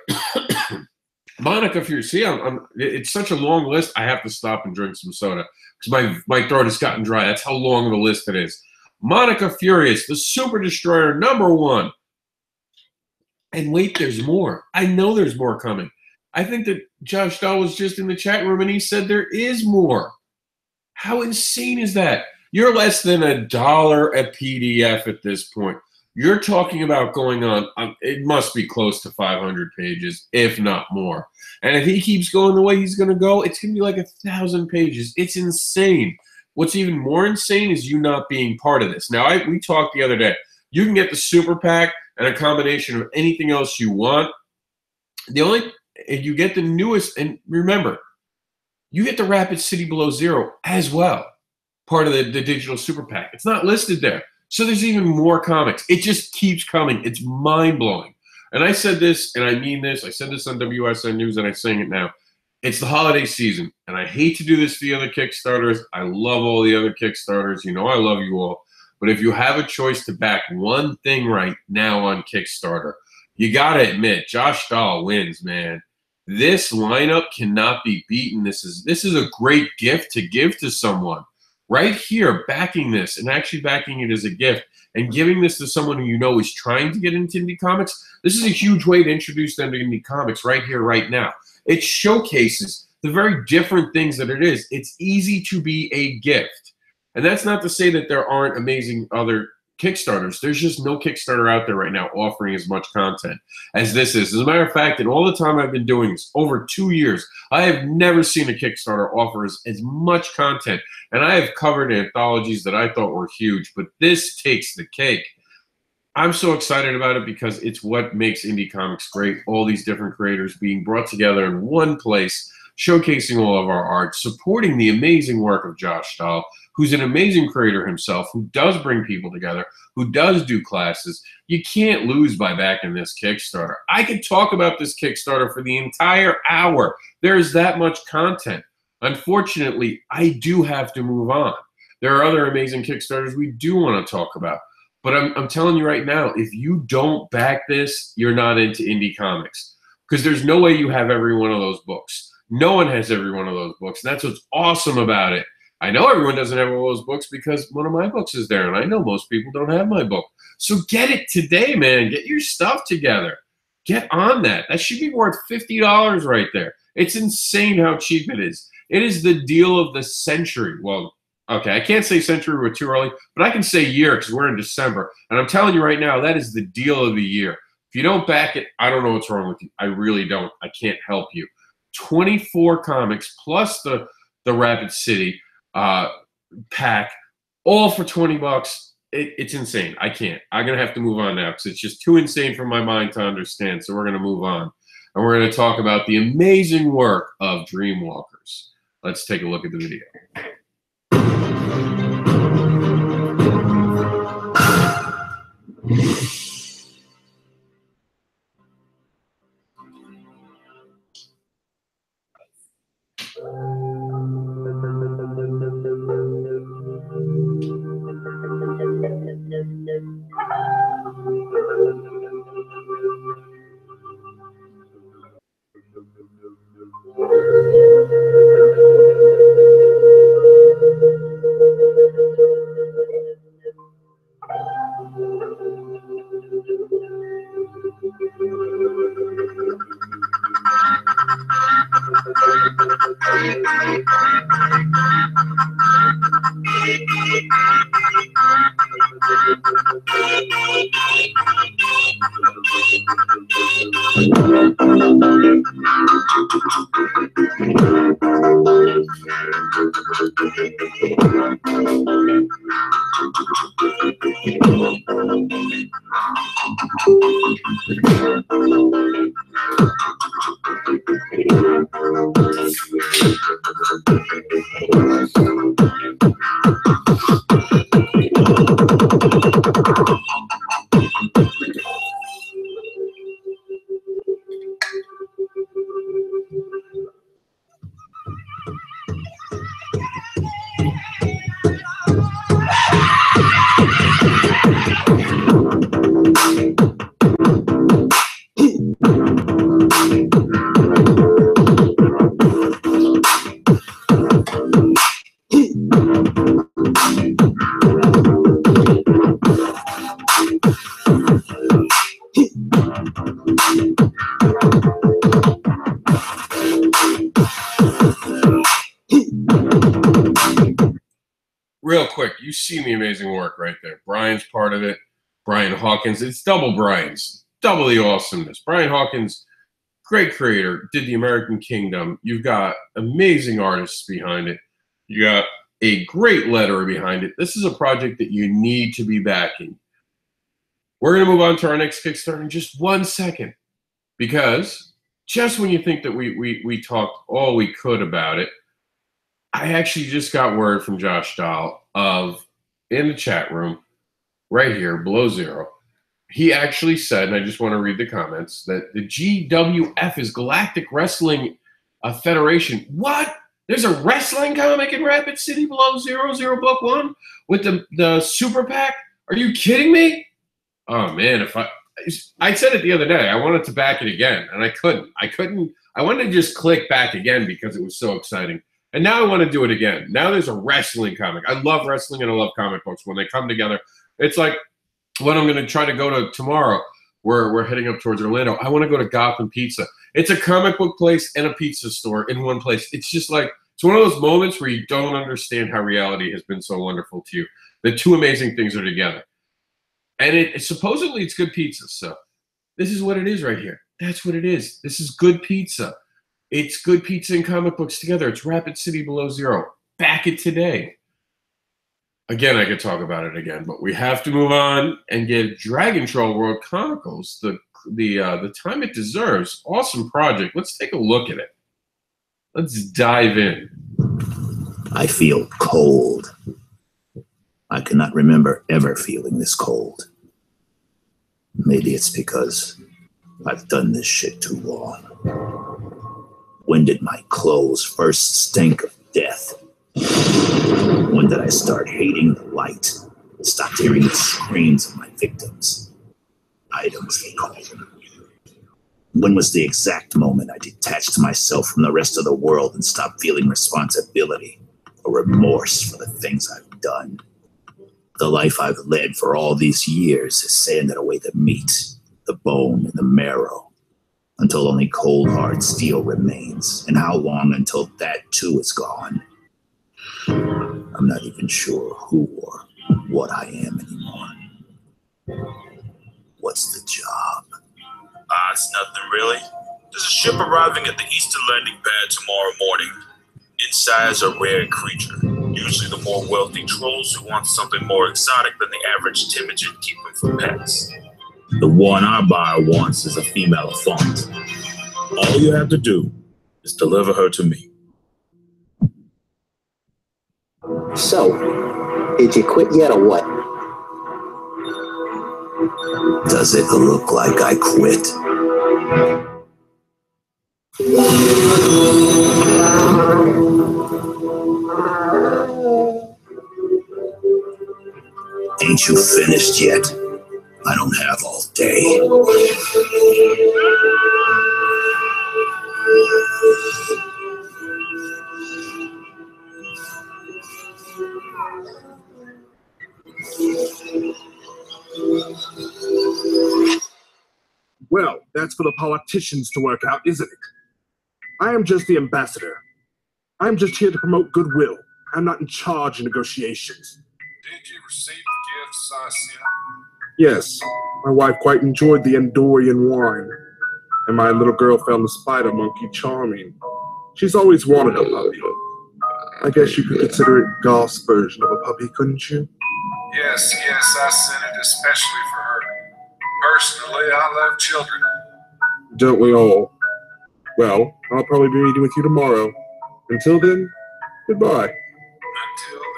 Fury. See, it's such a long list, I have to stop and drink some soda because my throat has gotten dry. That's how long of a list it is. Monica Furious, The Super Destroyer, #1. And wait, there's more. I know there's more coming. I think that Josh Dahl was just in the chat room and he said there is more. How insane is that? You're less than $1 a PDF at this point. You're talking about going on, it must be close to 500 pages, if not more. And if he keeps going the way he's going to go, it's going to be like 1,000 pages. It's insane. What's even more insane is you not being part of this. Now, we talked the other day. You can get the super pack and a combination of anything else you want. You get the newest, and remember, you get the Rapid City Below Zero as well, part of the digital super pack. It's not listed there. So there's even more comics. It just keeps coming. It's mind-blowing. And I said this, and I mean this. I said this on WSN News, and I'm saying it now. It's the holiday season, and I hate to do this to the other Kickstarters. I love all the other Kickstarters. You know I love you all. But if you have a choice to back one thing right now on Kickstarter, you got to admit, Josh Dahl wins, man. This lineup cannot be beaten. This is a great gift to give to someone. Right here, backing this and actually backing it as a gift and giving this to someone who you know is trying to get into indie comics, this is a huge way to introduce them to indie comics right here, right now. It showcases the very different things that it is. It's easy to be a gift. And that's not to say that there aren't amazing other Kickstarters. There's just no Kickstarter out there right now offering as much content as this is. As a matter of fact, in all the time I've been doing this, over 2 years, I have never seen a Kickstarter offer as much content. And I have covered anthologies that I thought were huge, but this takes the cake. I'm so excited about it because it's what makes indie comics great. All these different creators being brought together in one place, showcasing all of our art, supporting the amazing work of Josh Dahl, who's an amazing creator himself, who does bring people together, who does do classes. You can't lose by backing this Kickstarter. I could talk about this Kickstarter for the entire hour. There's that much content. Unfortunately, I do have to move on. There are other amazing Kickstarters we do want to talk about. But I'm telling you right now, if you don't back this, you're not into indie comics. Because there's no way you have every one of those books. No one has every one of those books. And that's what's awesome about it. I know everyone doesn't have all those books because one of my books is there. And I know most people don't have my book. So get it today, man. Get your stuff together. Get on that. That should be worth $50 right there. It's insane how cheap it is. It is the deal of the century. Well, okay, I can't say century, we're too early, but I can say year because we're in December. And I'm telling you right now, that is the deal of the year. If you don't back it, I don't know what's wrong with you. I really don't. I can't help you. 24 comics plus the Rapid City pack, all for $20. It's insane. I can't. I'm going to have to move on now because it's just too insane for my mind to understand. So we're going to move on. And we're going to talk about the amazing work of Dreamwalkers. Let's take a look at the video. Real quick, you see the amazing work right there. Brian's part of it. Brian Hawkins. It's double Brian's. Double the awesomeness. Brian Hawkins, great creator, did the American Kingdom. You've got amazing artists behind it. You got a great letterer behind it. This is a project that you need to be backing. We're going to move on to our next Kickstarter in just 1 second, because just when you think that we talked all we could about it, I actually just got word from Josh Dahl in the chat room right here, below zero. He actually said, and I just want to read the comments, that the GWF is Galactic Wrestling Federation. What? There's a wrestling comic in Rapid City below zero book 1 with the super pack? Are you kidding me? Oh man, I said it the other day, I wanted to back it again, and I couldn't. I wanted to just click back again because it was so exciting. And now I want to do it again. Now there's a wrestling comic. I love wrestling and I love comic books. When they come together, it's like what I'm going to try to go to tomorrow. We're heading up towards Orlando. I want to go to Gotham Pizza. It's a comic book place and a pizza store in one place. It's just like, it's one of those moments where you don't understand how reality has been so wonderful to you. The two amazing things are together. And supposedly it's good pizza. So this is what it is right here. That's what it is. This is good pizza. It's good pizza and comic books together. It's Rapid City below zero. Back it today. Again, I could talk about it again, but we have to move on and give Dragon Troll World Chronicles the time it deserves. Awesome project. Let's take a look at it. Let's dive in. I feel cold. I cannot remember ever feeling this cold. Maybe it's because I've done this shit too long. When did my clothes first stink of death? When did I start hating the light? Stopped hearing the screams of my victims. Items, they call them. When was the exact moment I detached myself from the rest of the world and stopped feeling responsibility or remorse for the things I've done? The life I've led for all these years has sanded away the meat, the bone, and the marrow, until only cold hard steel remains. And how long until that too is gone? I'm not even sure who or what I am anymore. What's the job? It's nothing really. There's a ship arriving at the eastern landing pad tomorrow morning. Inside is a rare creature. Usually the more wealthy trolls who want something more exotic than the average Timogen keep them for pets. The one our buyer wants is a female font. All you have to do is deliver her to me. So, did you quit yet or what? Does it look like I quit? Ain't you finished yet? I don't have all day. Well, that's for the politicians to work out, isn't it? I am just the ambassador. I'm just here to promote goodwill. I'm not in charge of negotiations. Did you receive the gifts I sent? Yes, my wife quite enjoyed the Andorian wine, and my little girl found the spider monkey charming. She's always wanted a puppy. I guess you could consider it Goth's version of a puppy, couldn't you? Yes, I sent it especially for her. Personally, I love children. Don't we all? Well, I'll probably be meeting with you tomorrow. Until then, goodbye. Until then.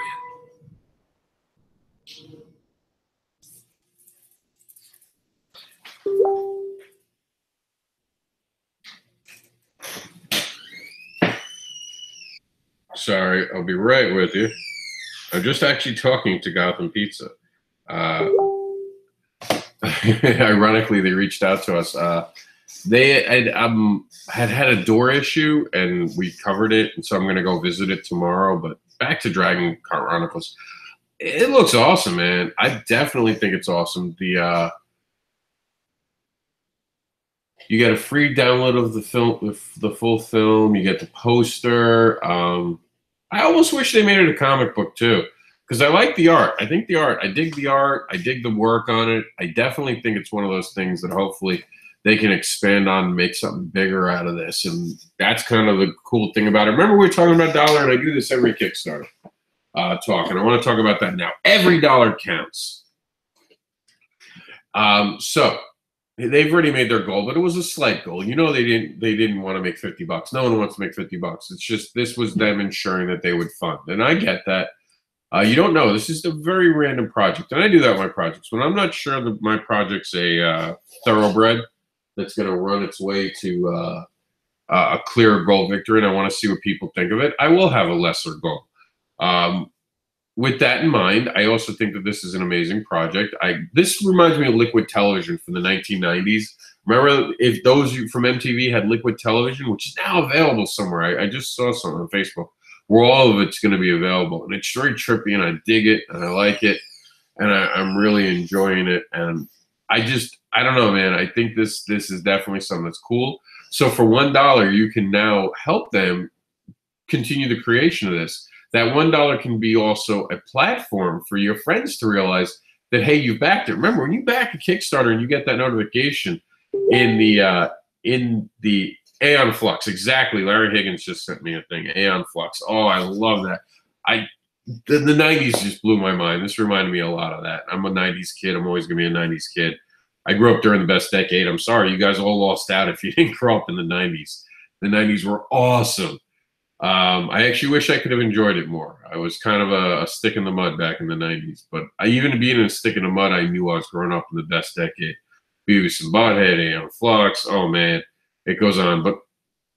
Sorry, I'll be right with you. I'm just actually talking to Gotham Pizza. Ironically, they reached out to us. They had a door issue, and we covered it, and so I'm going to go visit it tomorrow. But back to Dragon Chronicles. It looks awesome, man. I definitely think it's awesome. You get a free download of the film, the full film. You get the poster. I almost wish they made it a comic book too, because I like the art. I dig the art. I dig the work on it. I definitely think it's one of those things that hopefully they can expand on and make something bigger out of this. And that's kind of the cool thing about it. Remember, we were talking about dollar, and I do this every Kickstarter talk, and I want to talk about that now. Every dollar counts. So they've already made their goal, but it was a slight goal. You know, they didn't want to make $50. No one wants to make $50. It's just, this was them ensuring that they would fund. And I get that. You don't know. This is a very random project. And I do that with my projects. When I'm not sure that my project's a thoroughbred that's going to run its way to a clear goal victory, and I want to see what people think of it, I will have a lesser goal. With that in mind, I also think that this is an amazing project. This reminds me of Liquid Television from the 1990s. Remember, if those of you from MTV had Liquid Television, which is now available somewhere. I just saw something on Facebook where all of it's going to be available. And it's very trippy, and I dig it, and I like it, and I'm really enjoying it. And I don't know, man. I think this is definitely something that's cool. So for $1, you can now help them continue the creation of this. That $1 can be also a platform for your friends to realize that, hey, you backed it. Remember, when you back a Kickstarter and you get that notification in the Aeon Flux, exactly. Larry Higgins just sent me a thing, Aeon Flux. Oh, I love that. The 90s just blew my mind. This reminded me a lot of that. I'm a 90s kid. I'm always going to be a 90s kid. I grew up during the best decade. I'm sorry, you guys all lost out if you didn't grow up in the 90s. The 90s were awesome. I actually wish I could have enjoyed it more. I was kind of a stick in the mud back in the 90s. But even being a stick in the mud, I knew I was growing up in the best decade. Beavis and Butthead, Aeon Flux. Oh, man, it goes on. But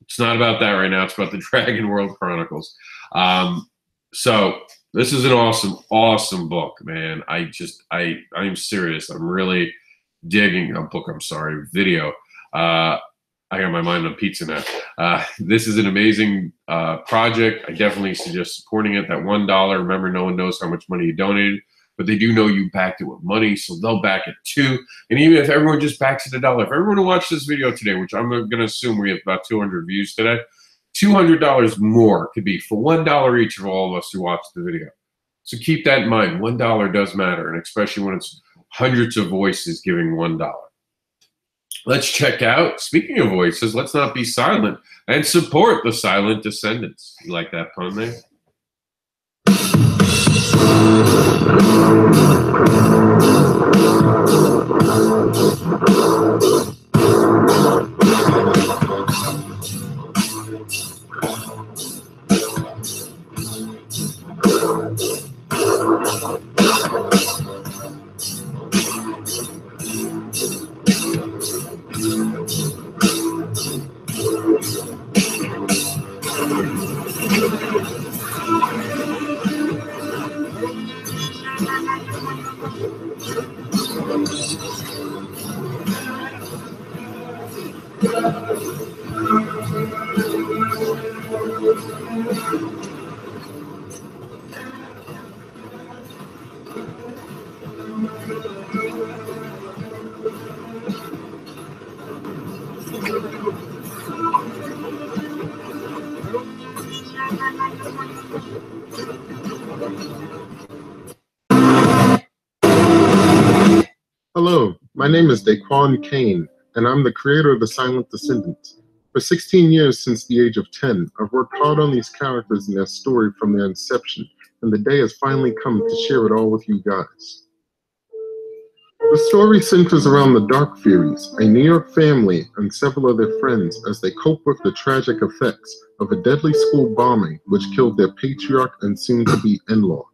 it's not about that right now. It's about the Dragon World Chronicles. So this is an awesome, awesome book, man. I'm serious. I'm really digging a book. I'm sorry, video. I got my mind on pizza now. This is an amazing project. I definitely suggest supporting it. That $1, remember, no one knows how much money you donated, but they do know you backed it with money, so they'll back it too. And even if everyone just backs it $1, if everyone who watched this video today, which I'm going to assume we have about 200 views today, $200 more could be for $1 each of all of us who watched the video. So keep that in mind. $1 does matter, and especially when it's hundreds of voices giving $1. Let's check out, speaking of voices, let's not be silent and support the silent descendants. You like that pun there? Hello, my name is Daquan Kane, and I'm the creator of The Silent Descendant. For 16 years since the age of 10, I've worked hard on these characters and their story from their inception, and the day has finally come to share it all with you guys. The story centers around the Dark Furies, a New York family and several of their friends as they cope with the tragic effects of a deadly school bombing which killed their patriarch and soon-to-be in-law.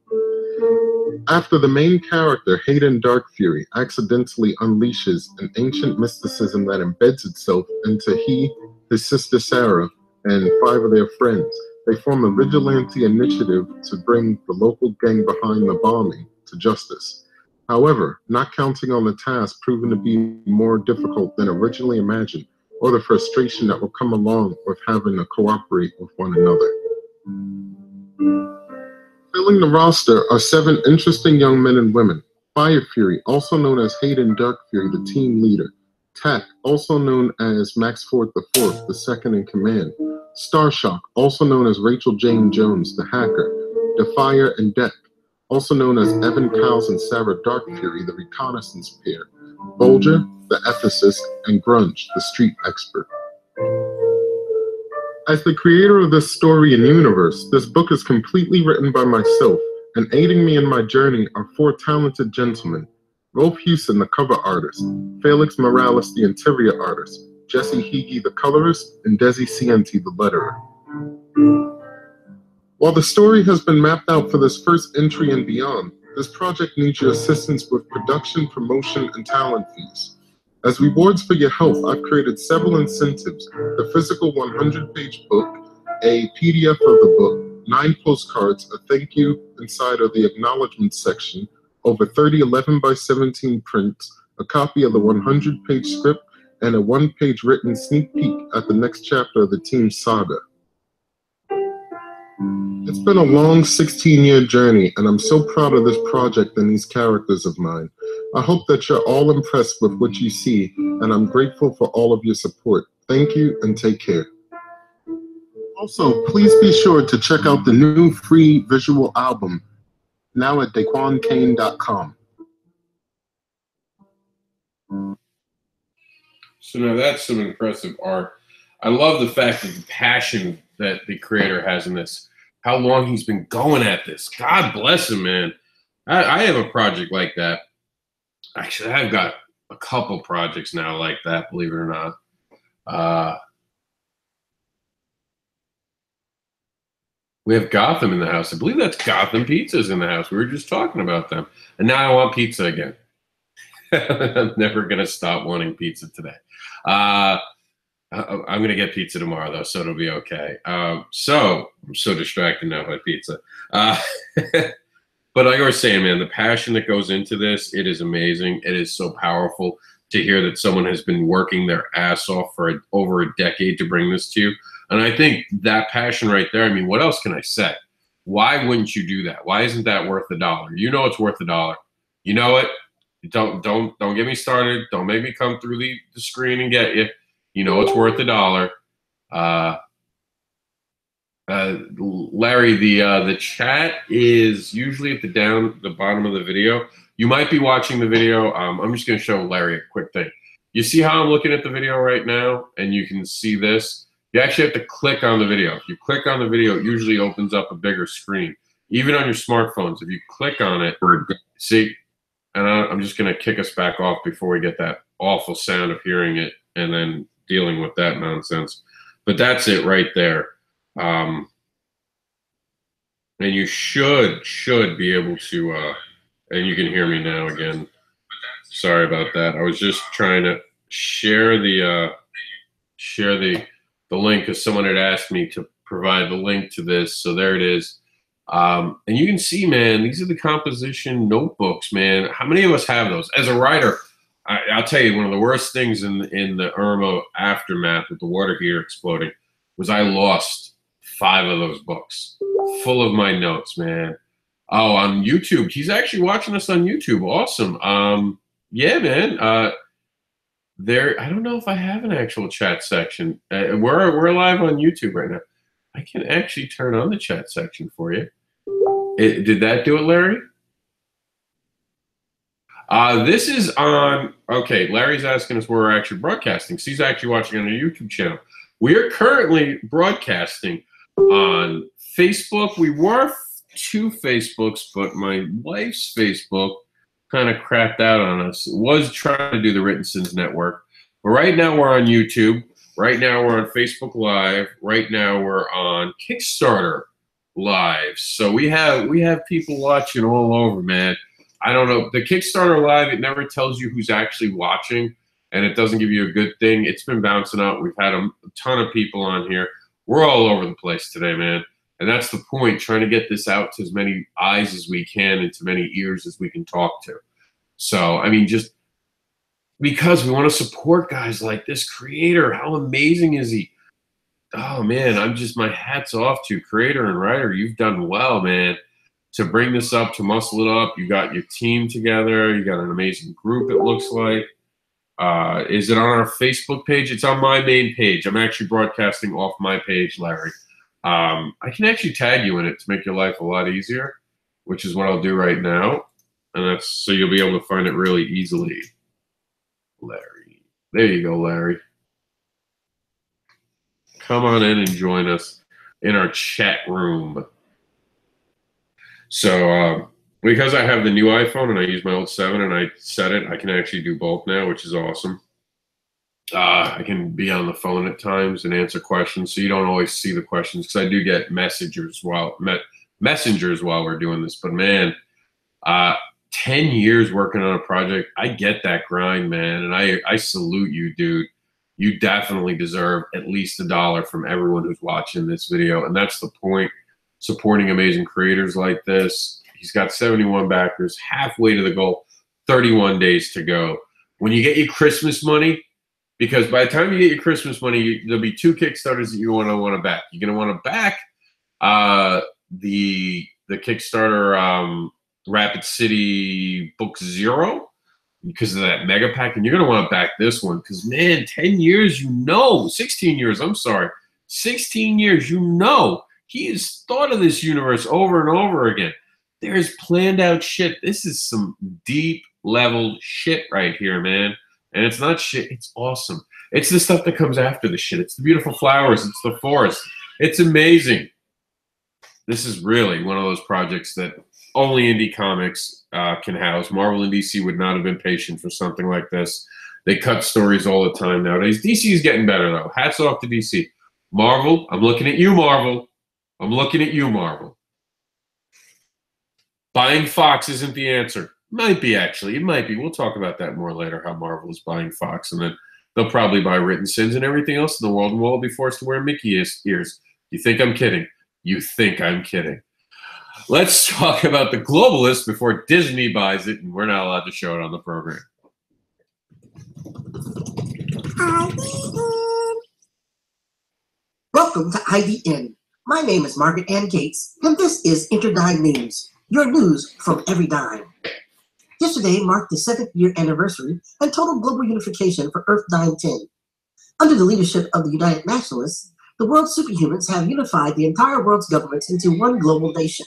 After the main character, Hayden Darkfury, accidentally unleashes an ancient mysticism that embeds itself into he, his sister Sarah, and 5 of their friends, they form a vigilante initiative to bring the local gang behind the bombing to justice. However, not counting on the task proving to be more difficult than originally imagined, or the frustration that will come along with having to cooperate with one another. Filling the roster are 7 interesting young men and women. Fire Fury, also known as Hayden Darkfury, the team leader. Tack, also known as Max Ford IV, the second in command. Starshock, also known as Rachel Jane Jones, the hacker. Defier and Deck, also known as Evan Cowles and Sarah Darkfury, the reconnaissance pair. Bulger, the ethicist, and Grunge, the street expert. As the creator of this story and universe, this book is completely written by myself, and aiding me in my journey are 4 talented gentlemen. Rolf Houston, the cover artist, Felix Morales, the interior artist, Jesse Hege, the colorist, and Desi Cienti, the letterer. While the story has been mapped out for this first entry and beyond, this project needs your assistance with production, promotion, and talent fees. As rewards for your help, I've created several incentives: the physical 100-page book, a PDF of the book, 9 postcards, a thank you inside of the acknowledgement section, over 30 11x17 prints, a copy of the 100-page script, and a 1-page written sneak peek at the next chapter of the team's saga. It's been a long 16-year journey, and I'm so proud of this project and these characters of mine. I hope that you're all impressed with what you see, and I'm grateful for all of your support. Thank you, and take care. Also, please be sure to check out the new free visual album, now at DaquanKane.com. So now that's some impressive art. I love the fact that the passion that the creator has in this, how long he's been going at this. God bless him, man. I have a project like that. Actually, I've got a couple projects now like that, believe it or not. We have Gotham in the house. I believe that's Gotham Pizzas in the house. We were just talking about them. And now I want pizza again. I'm never going to stop wanting pizza today. I'm going to get pizza tomorrow, though, so it'll be okay. So I'm so distracted now by pizza. But like I was saying, man, the passion that goes into this, it is amazing. It is so powerful to hear that someone has been working their ass off for over a decade to bring this to you. And I think that passion right there, I mean, what else can I say? Why wouldn't you do that? Why isn't that worth $1? You know it's worth $1. You know it. Don't get me started. Don't make me come through the screen and get you. You know it's worth $1. Larry, the chat is usually at the bottom of the video. You might be watching the video. I'm just going to show Larry a quick thing. You see how I'm looking at the video right now, and you can see this? You actually have to click on the video. If you click on the video, it usually opens up a bigger screen. even on your smartphones, if you click on it, see, and I'm just going to kick us back off before we get that awful sound of hearing it and then dealing with that nonsense. But that's it right there. And you should be able to, and you can hear me now again. Sorry about that. I was just trying to share the link because someone had asked me to provide the link to this. So there it is. And you can see, man, these are the composition notebooks, man. How many of us have those? As a writer, I'll tell you, one of the worst things in the Irma aftermath with the water heater exploding was I lost 5 of those books full of my notes, man. Oh, on YouTube. He's actually watching us on YouTube. Awesome. Yeah, man. There, I don't know if I have an actual chat section. We're live on YouTube right now. I can actually turn on the chat section for you. Did that do it, Larry? This is on, okay, Larry's asking us where we're actually broadcasting. So he's actually watching on our YouTube channel. We are currently broadcasting on Facebook. We were 2 Facebooks, but my wife's Facebook kind of crapped out on us. Was trying to do the Written Sins Network. But right now we're on YouTube. Right now we're on Facebook Live. Right now we're on Kickstarter Live. So we have people watching all over, man. I don't know. The Kickstarter Live, it never tells you who's actually watching, and it doesn't give you a good thing. It's been bouncing out. We've had a ton of people on here. We're all over the place today, man. And that's the point, trying to get this out to as many eyes as we can and to many ears as we can talk to. So, I mean, just because we want to support guys like this creator. How amazing is he? Oh, man, I'm just, my hat's off to creator and writer. You've done well, man, to bring this up, to muscle it up. You got your team together. You got an amazing group, it looks like. Is it on our Facebook page? It's on my main page. I'm actually broadcasting off my page, Larry. I can actually tag you in it to make your life a lot easier, which is what I'll do right now. And that's so you'll be able to find it really easily. Larry. There you go, Larry. Come on in and join us in our chat room. So because I have the new iPhone and I use my old 7 and I set it, I can actually do both now, which is awesome. I can be on the phone at times and answer questions, so you don't always see the questions because I do get messengers while we're doing this. But man, 10 years working on a project, I get that grind, man, and I salute you, dude. You definitely deserve at least $1 from everyone who's watching this video, and that's the point. Supporting amazing creators like this. He's got 71 backers, halfway to the goal, 31 days to go. When you get your Christmas money, because by the time you get your Christmas money, there'll be 2 Kickstarters that you're going to want to back. You're going to want to back the Kickstarter Rapid City Book 0 because of that mega pack, and you're going to want to back this one because, man, 10 years, 16 years, I'm sorry, 16 years, he has thought of this universe over and over again. There's planned out shit. This is some deep level shit right here, man. And it's not shit. It's awesome. It's the stuff that comes after the shit. It's the beautiful flowers. It's the forest. It's amazing. This is really one of those projects that only indie comics can house. Marvel and DC would not have been patient for something like this. They cut stories all the time nowadays. DC is getting better, though. Hats off to DC. Marvel, I'm looking at you, Marvel. I'm looking at you, Marvel. Buying Fox isn't the answer. Might be, actually. It might be. We'll talk about that more later, how Marvel is buying Fox. And then they'll probably buy Written Sins and everything else in the world, and we'll be forced to wear Mickey ears. You think I'm kidding? You think I'm kidding. Let's talk about the Globalists before Disney buys it, and we're not allowed to show it on the program. Welcome to IDN. My name is Margaret Ann Gates, and this is Interdime News, your news from every dime. Yesterday marked the 7th year anniversary and total global unification for Earth Dime 10. Under the leadership of the United Nationalists, the world's superhumans have unified the entire world's governments into one global nation.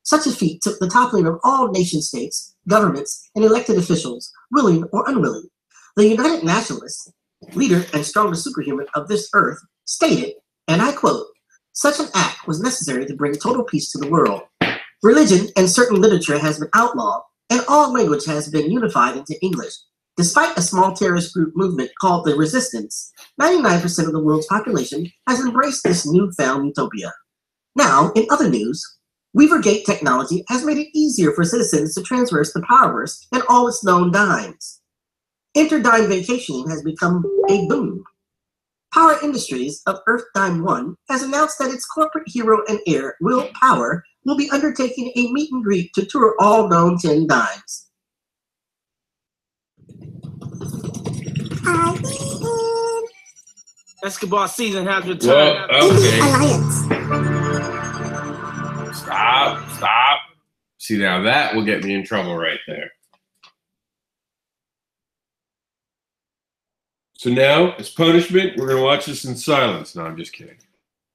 Such a feat took the toppling of all nation-states, governments, and elected officials, willing or unwilling. The United Nationalists, leader and strongest superhuman of this Earth, stated, and I quote, "Such an act was necessary to bring total peace to the world." Religion and certain literature has been outlawed, and all language has been unified into English. Despite a small terrorist group movement called the Resistance, 99% of the world's population has embraced this newfound utopia. Now, in other news, Weavergate technology has made it easier for citizens to transverse the Powerverse and all its known dimes. Interdime vacationing has become a boom. Power Industries of Earth Dime 1 has announced that its corporate hero and heir, Will Power, will be undertaking a meet and greet to tour all known 10 dimes. Escobar season has returned. Well, okay. Stop. See, now that will get me in trouble right there. So now, as punishment, we're going to watch this in silence. No, I'm just kidding.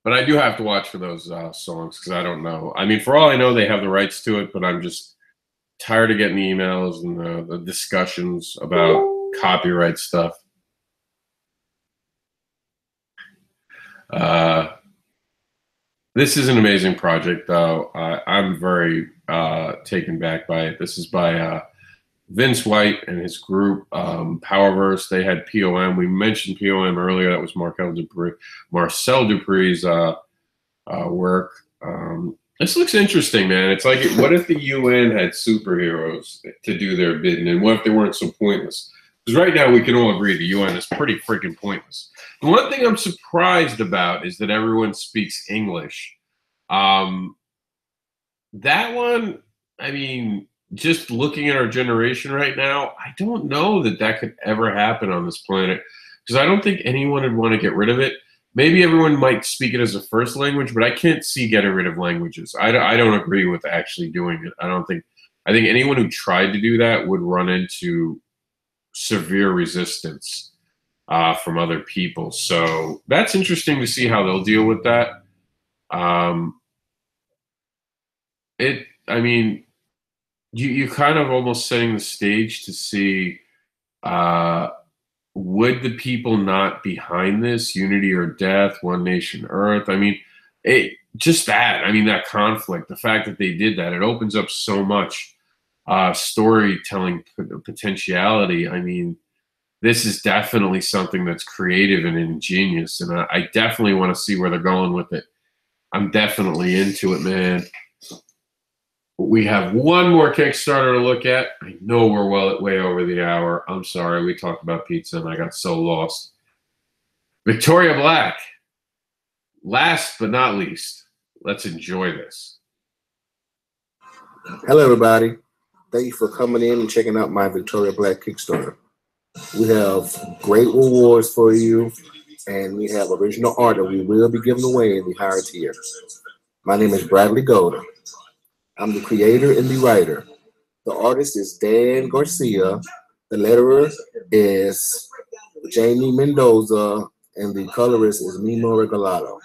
But I do have to watch for those songs because I don't know. I mean, for all I know, they have the rights to it, but I'm just tired of getting the emails and the discussions about copyright stuff. This is an amazing project, though. I'm very taken back by it. This is by Vince White and his group, Powerverse. They had POM. We mentioned POM earlier. That was Marcel Dupree's work. This looks interesting, man. It's like, what if the UN had superheroes to do their bidding, and what if they weren't so pointless? Because right now we can all agree the UN is pretty freaking pointless. The one thing I'm surprised about is that everyone speaks English. That one, I mean, just looking at our generation right now, I don't know that that could ever happen on this planet, because I don't think anyone would want to get rid of it. Maybe everyone might speak it as a first language, but I can't see getting rid of languages. I don't agree with actually doing it. I think anyone who tried to do that would run into severe resistance from other people. So that's interesting to see how they'll deal with that. I mean, you kind of almost setting the stage to see, would the people not behind this, unity or death, one nation earth? I mean, that conflict, the fact that they did that, it opens up so much storytelling potentiality. I mean, this is definitely something that's creative and ingenious, and I definitely want to see where they're going with it. I'm definitely into it, man. We have one more Kickstarter to look at. I know we're way over the hour. I'm sorry. We talked about pizza, and I got so lost. Victoria Black. Last but not least, let's enjoy this. Hello, everybody. Thank you for coming in and checking out my Victoria Black Kickstarter. We have great rewards for you, and we have original art that we will be giving away in the higher tier. My name is Bradley Golder. I'm the creator and the writer. The artist is Dan Garcia. The letterer is Jamie Mendoza, and the colorist is Mimo Regalado.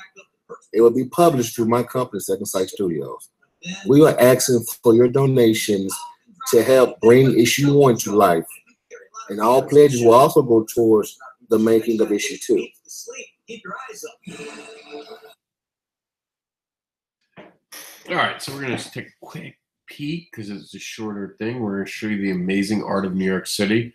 It will be published through my company, Second Sight Studios. We are asking for your donations to help bring issue 1 to life. And all pledges will also go towards the making of issue 2. All right, so we're going to take a quick peek because it's a shorter thing. We're going to show you the amazing art of New York City,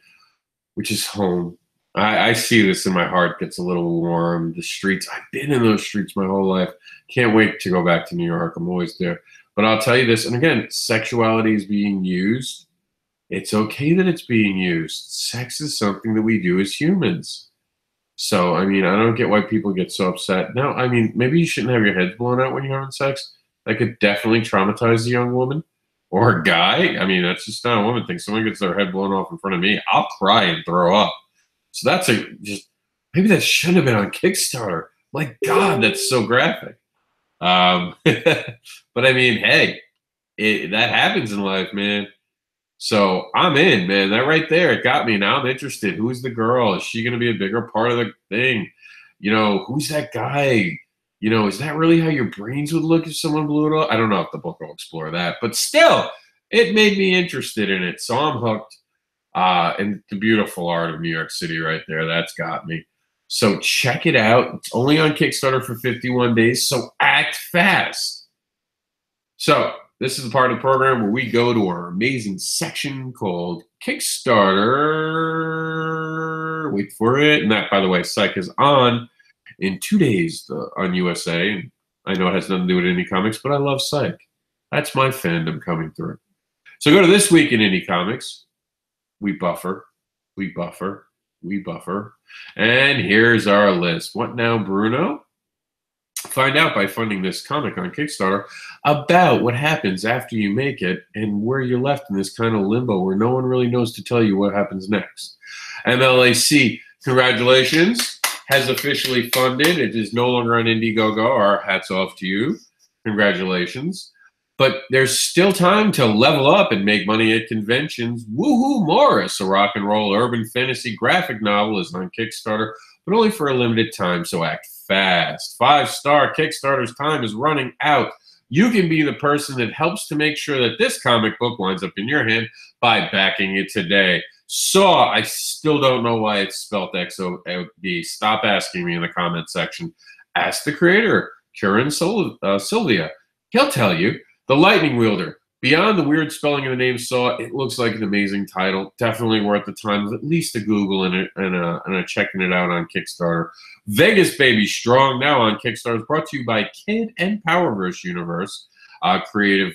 which is home. I see this and my heart gets a little warm. The streets, I've been in those streets my whole life. Can't wait to go back to New York. I'm always there. But I'll tell you this, and again, sexuality is being used. It's okay that it's being used. Sex is something that we do as humans. So, I mean, I don't get why people get so upset. No, I mean, maybe you shouldn't have your head blown out when you're having sex. That could definitely traumatize a young woman or a guy. I mean, that's just not a woman thing. Someone gets their head blown off in front of me, I'll cry and throw up. So that's maybe that shouldn't have been on Kickstarter. My God, that's so graphic. But I mean, hey, that happens in life, man. So I'm in, man. That right there, it got me. Now I'm interested. Who's the girl? Is she going to be a bigger part of the thing? You know, who's that guy? You know, is that really how your brains would look if someone blew it up? I don't know if the book will explore that. But still, it made me interested in it. So I'm hooked. And the beautiful art of New York City right there, that's got me. So check it out. It's only on Kickstarter for 51 days, so act fast. So This is the part of the program where we go to our amazing section called Kickstarter. Wait for it. And that, by the way, Psych is on in 2 days on USA. And I know it has nothing to do with indie comics, but I love Psych. That's my fandom coming through. So go to This Week in Indie Comics. We buffer, we buffer, we buffer. And here's our list. What now, Bruno? Find out by funding this comic on Kickstarter about what happens after you make it and where you're left in this kind of limbo where no one really knows to tell you what happens next. MLAC, congratulations, has officially funded. It is no longer on Indiegogo. Our hats off to you. Congratulations. But there's still time to level up and make money at conventions. Woohoo Morris, a rock and roll urban fantasy graphic novel, is on Kickstarter, but only for a limited time, so act fast. 5-star Kickstarter's time is running out. You can be the person that helps to make sure that this comic book winds up in your hand by backing it today. Saw, I still don't know why it's spelled X-O-D. Stop asking me in the comment section. Ask the creator, Kieran Sylvia. He'll tell you. The Lightning Wielder. Beyond the weird spelling of the name Saw, it looks like an amazing title. Definitely worth the time of at least a Google and a checking it out on Kickstarter. Vegas Baby Strong, now on Kickstarter, is brought to you by Kid and Powerverse Universe. Creative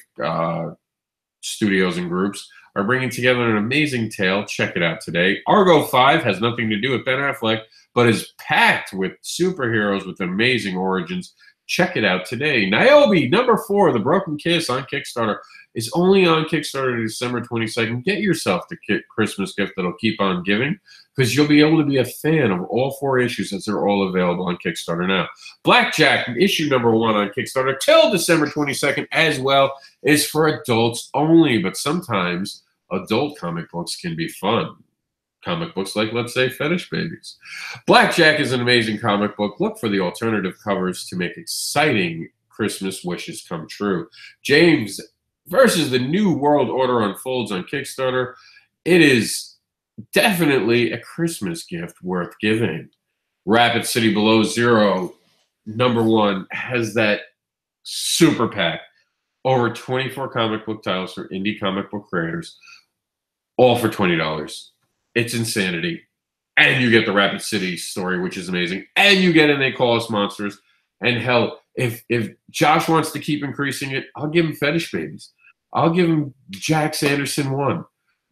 studios and groups are bringing together an amazing tale. Check it out today. Argo 5 has nothing to do with Ben Affleck, but is packed with superheroes with amazing origins. Check it out today. Niobe, number 4, The Broken Kiss on Kickstarter, is only on Kickstarter December 22nd. Get yourself the Christmas gift that'll keep on giving, because you'll be able to be a fan of all 4 issues as they're all available on Kickstarter now. Blackjack, issue number 1 on Kickstarter till December 22nd as well, is for adults only, but sometimes adult comic books can be fun. Comic books like, let's say, Fetish Babies. Blackjack is an amazing comic book. Look for the alternative covers to make exciting Christmas wishes come true. James versus the New World Order unfolds on Kickstarter. It is definitely a Christmas gift worth giving. Rapid City Below Zero, number 1, has that super pack. Over 24 comic book titles for indie comic book creators, all for $20. It's insanity. And you get the Rapid City story, which is amazing. And you get And They Call Us Monsters. And hell, if Josh wants to keep increasing it, I'll give him Fetish Babies. I'll give him Jack Sanderson 1.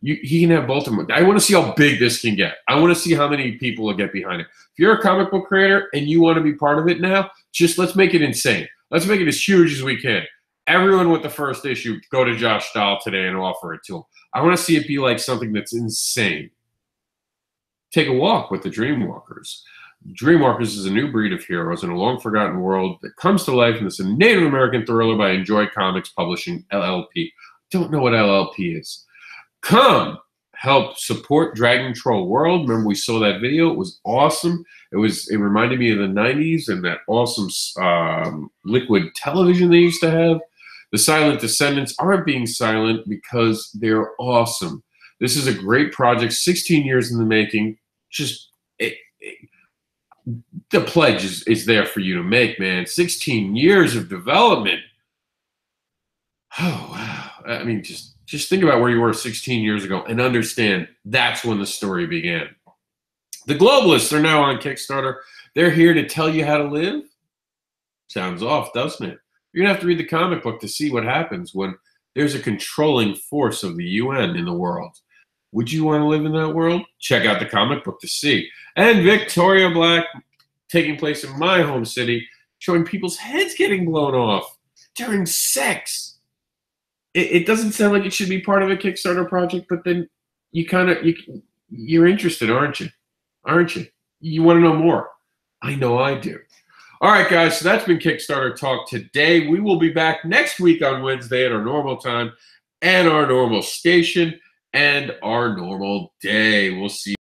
He can have both of them. I want to see how big this can get. I want to see how many people will get behind it. If you're a comic book creator and you want to be part of it now, just let's make it insane. Let's make it as huge as we can. Everyone with the first issue, go to Josh Stahl today and offer it to him. I want to see it be like something that's insane. Take a walk with the Dreamwalkers. Dreamwalkers is a new breed of heroes in a long-forgotten world that comes to life in this Native American thriller by Enjoy Comics Publishing, LLP. Don't know what LLP is. Come help support Dragon Troll World. Remember, we saw that video. It was awesome. It reminded me of the 90s and that awesome liquid television they used to have. The Silent Descendants aren't being silent because they're awesome. This is a great project, 16 years in the making. Just the pledge is there for you to make, man. 16 years of development. Oh, wow. I mean, just think about where you were 16 years ago and understand that's when the story began. The Globalists are now on Kickstarter. They're here to tell you how to live. Sounds off, doesn't it? You're going to have to read the comic book to see what happens when there's a controlling force of the UN in the world. Would you want to live in that world? Check out the comic book to see. And Victoria Black, taking place in my home city, showing people's heads getting blown off during sex. It doesn't sound like it should be part of a Kickstarter project, but then you're interested, aren't you? Aren't you? You want to know more. I know I do. All right, guys, so that's been Kickstarter Talk today. We will be back next week on Wednesday at our normal time and our normal station and our normal day. We'll see you.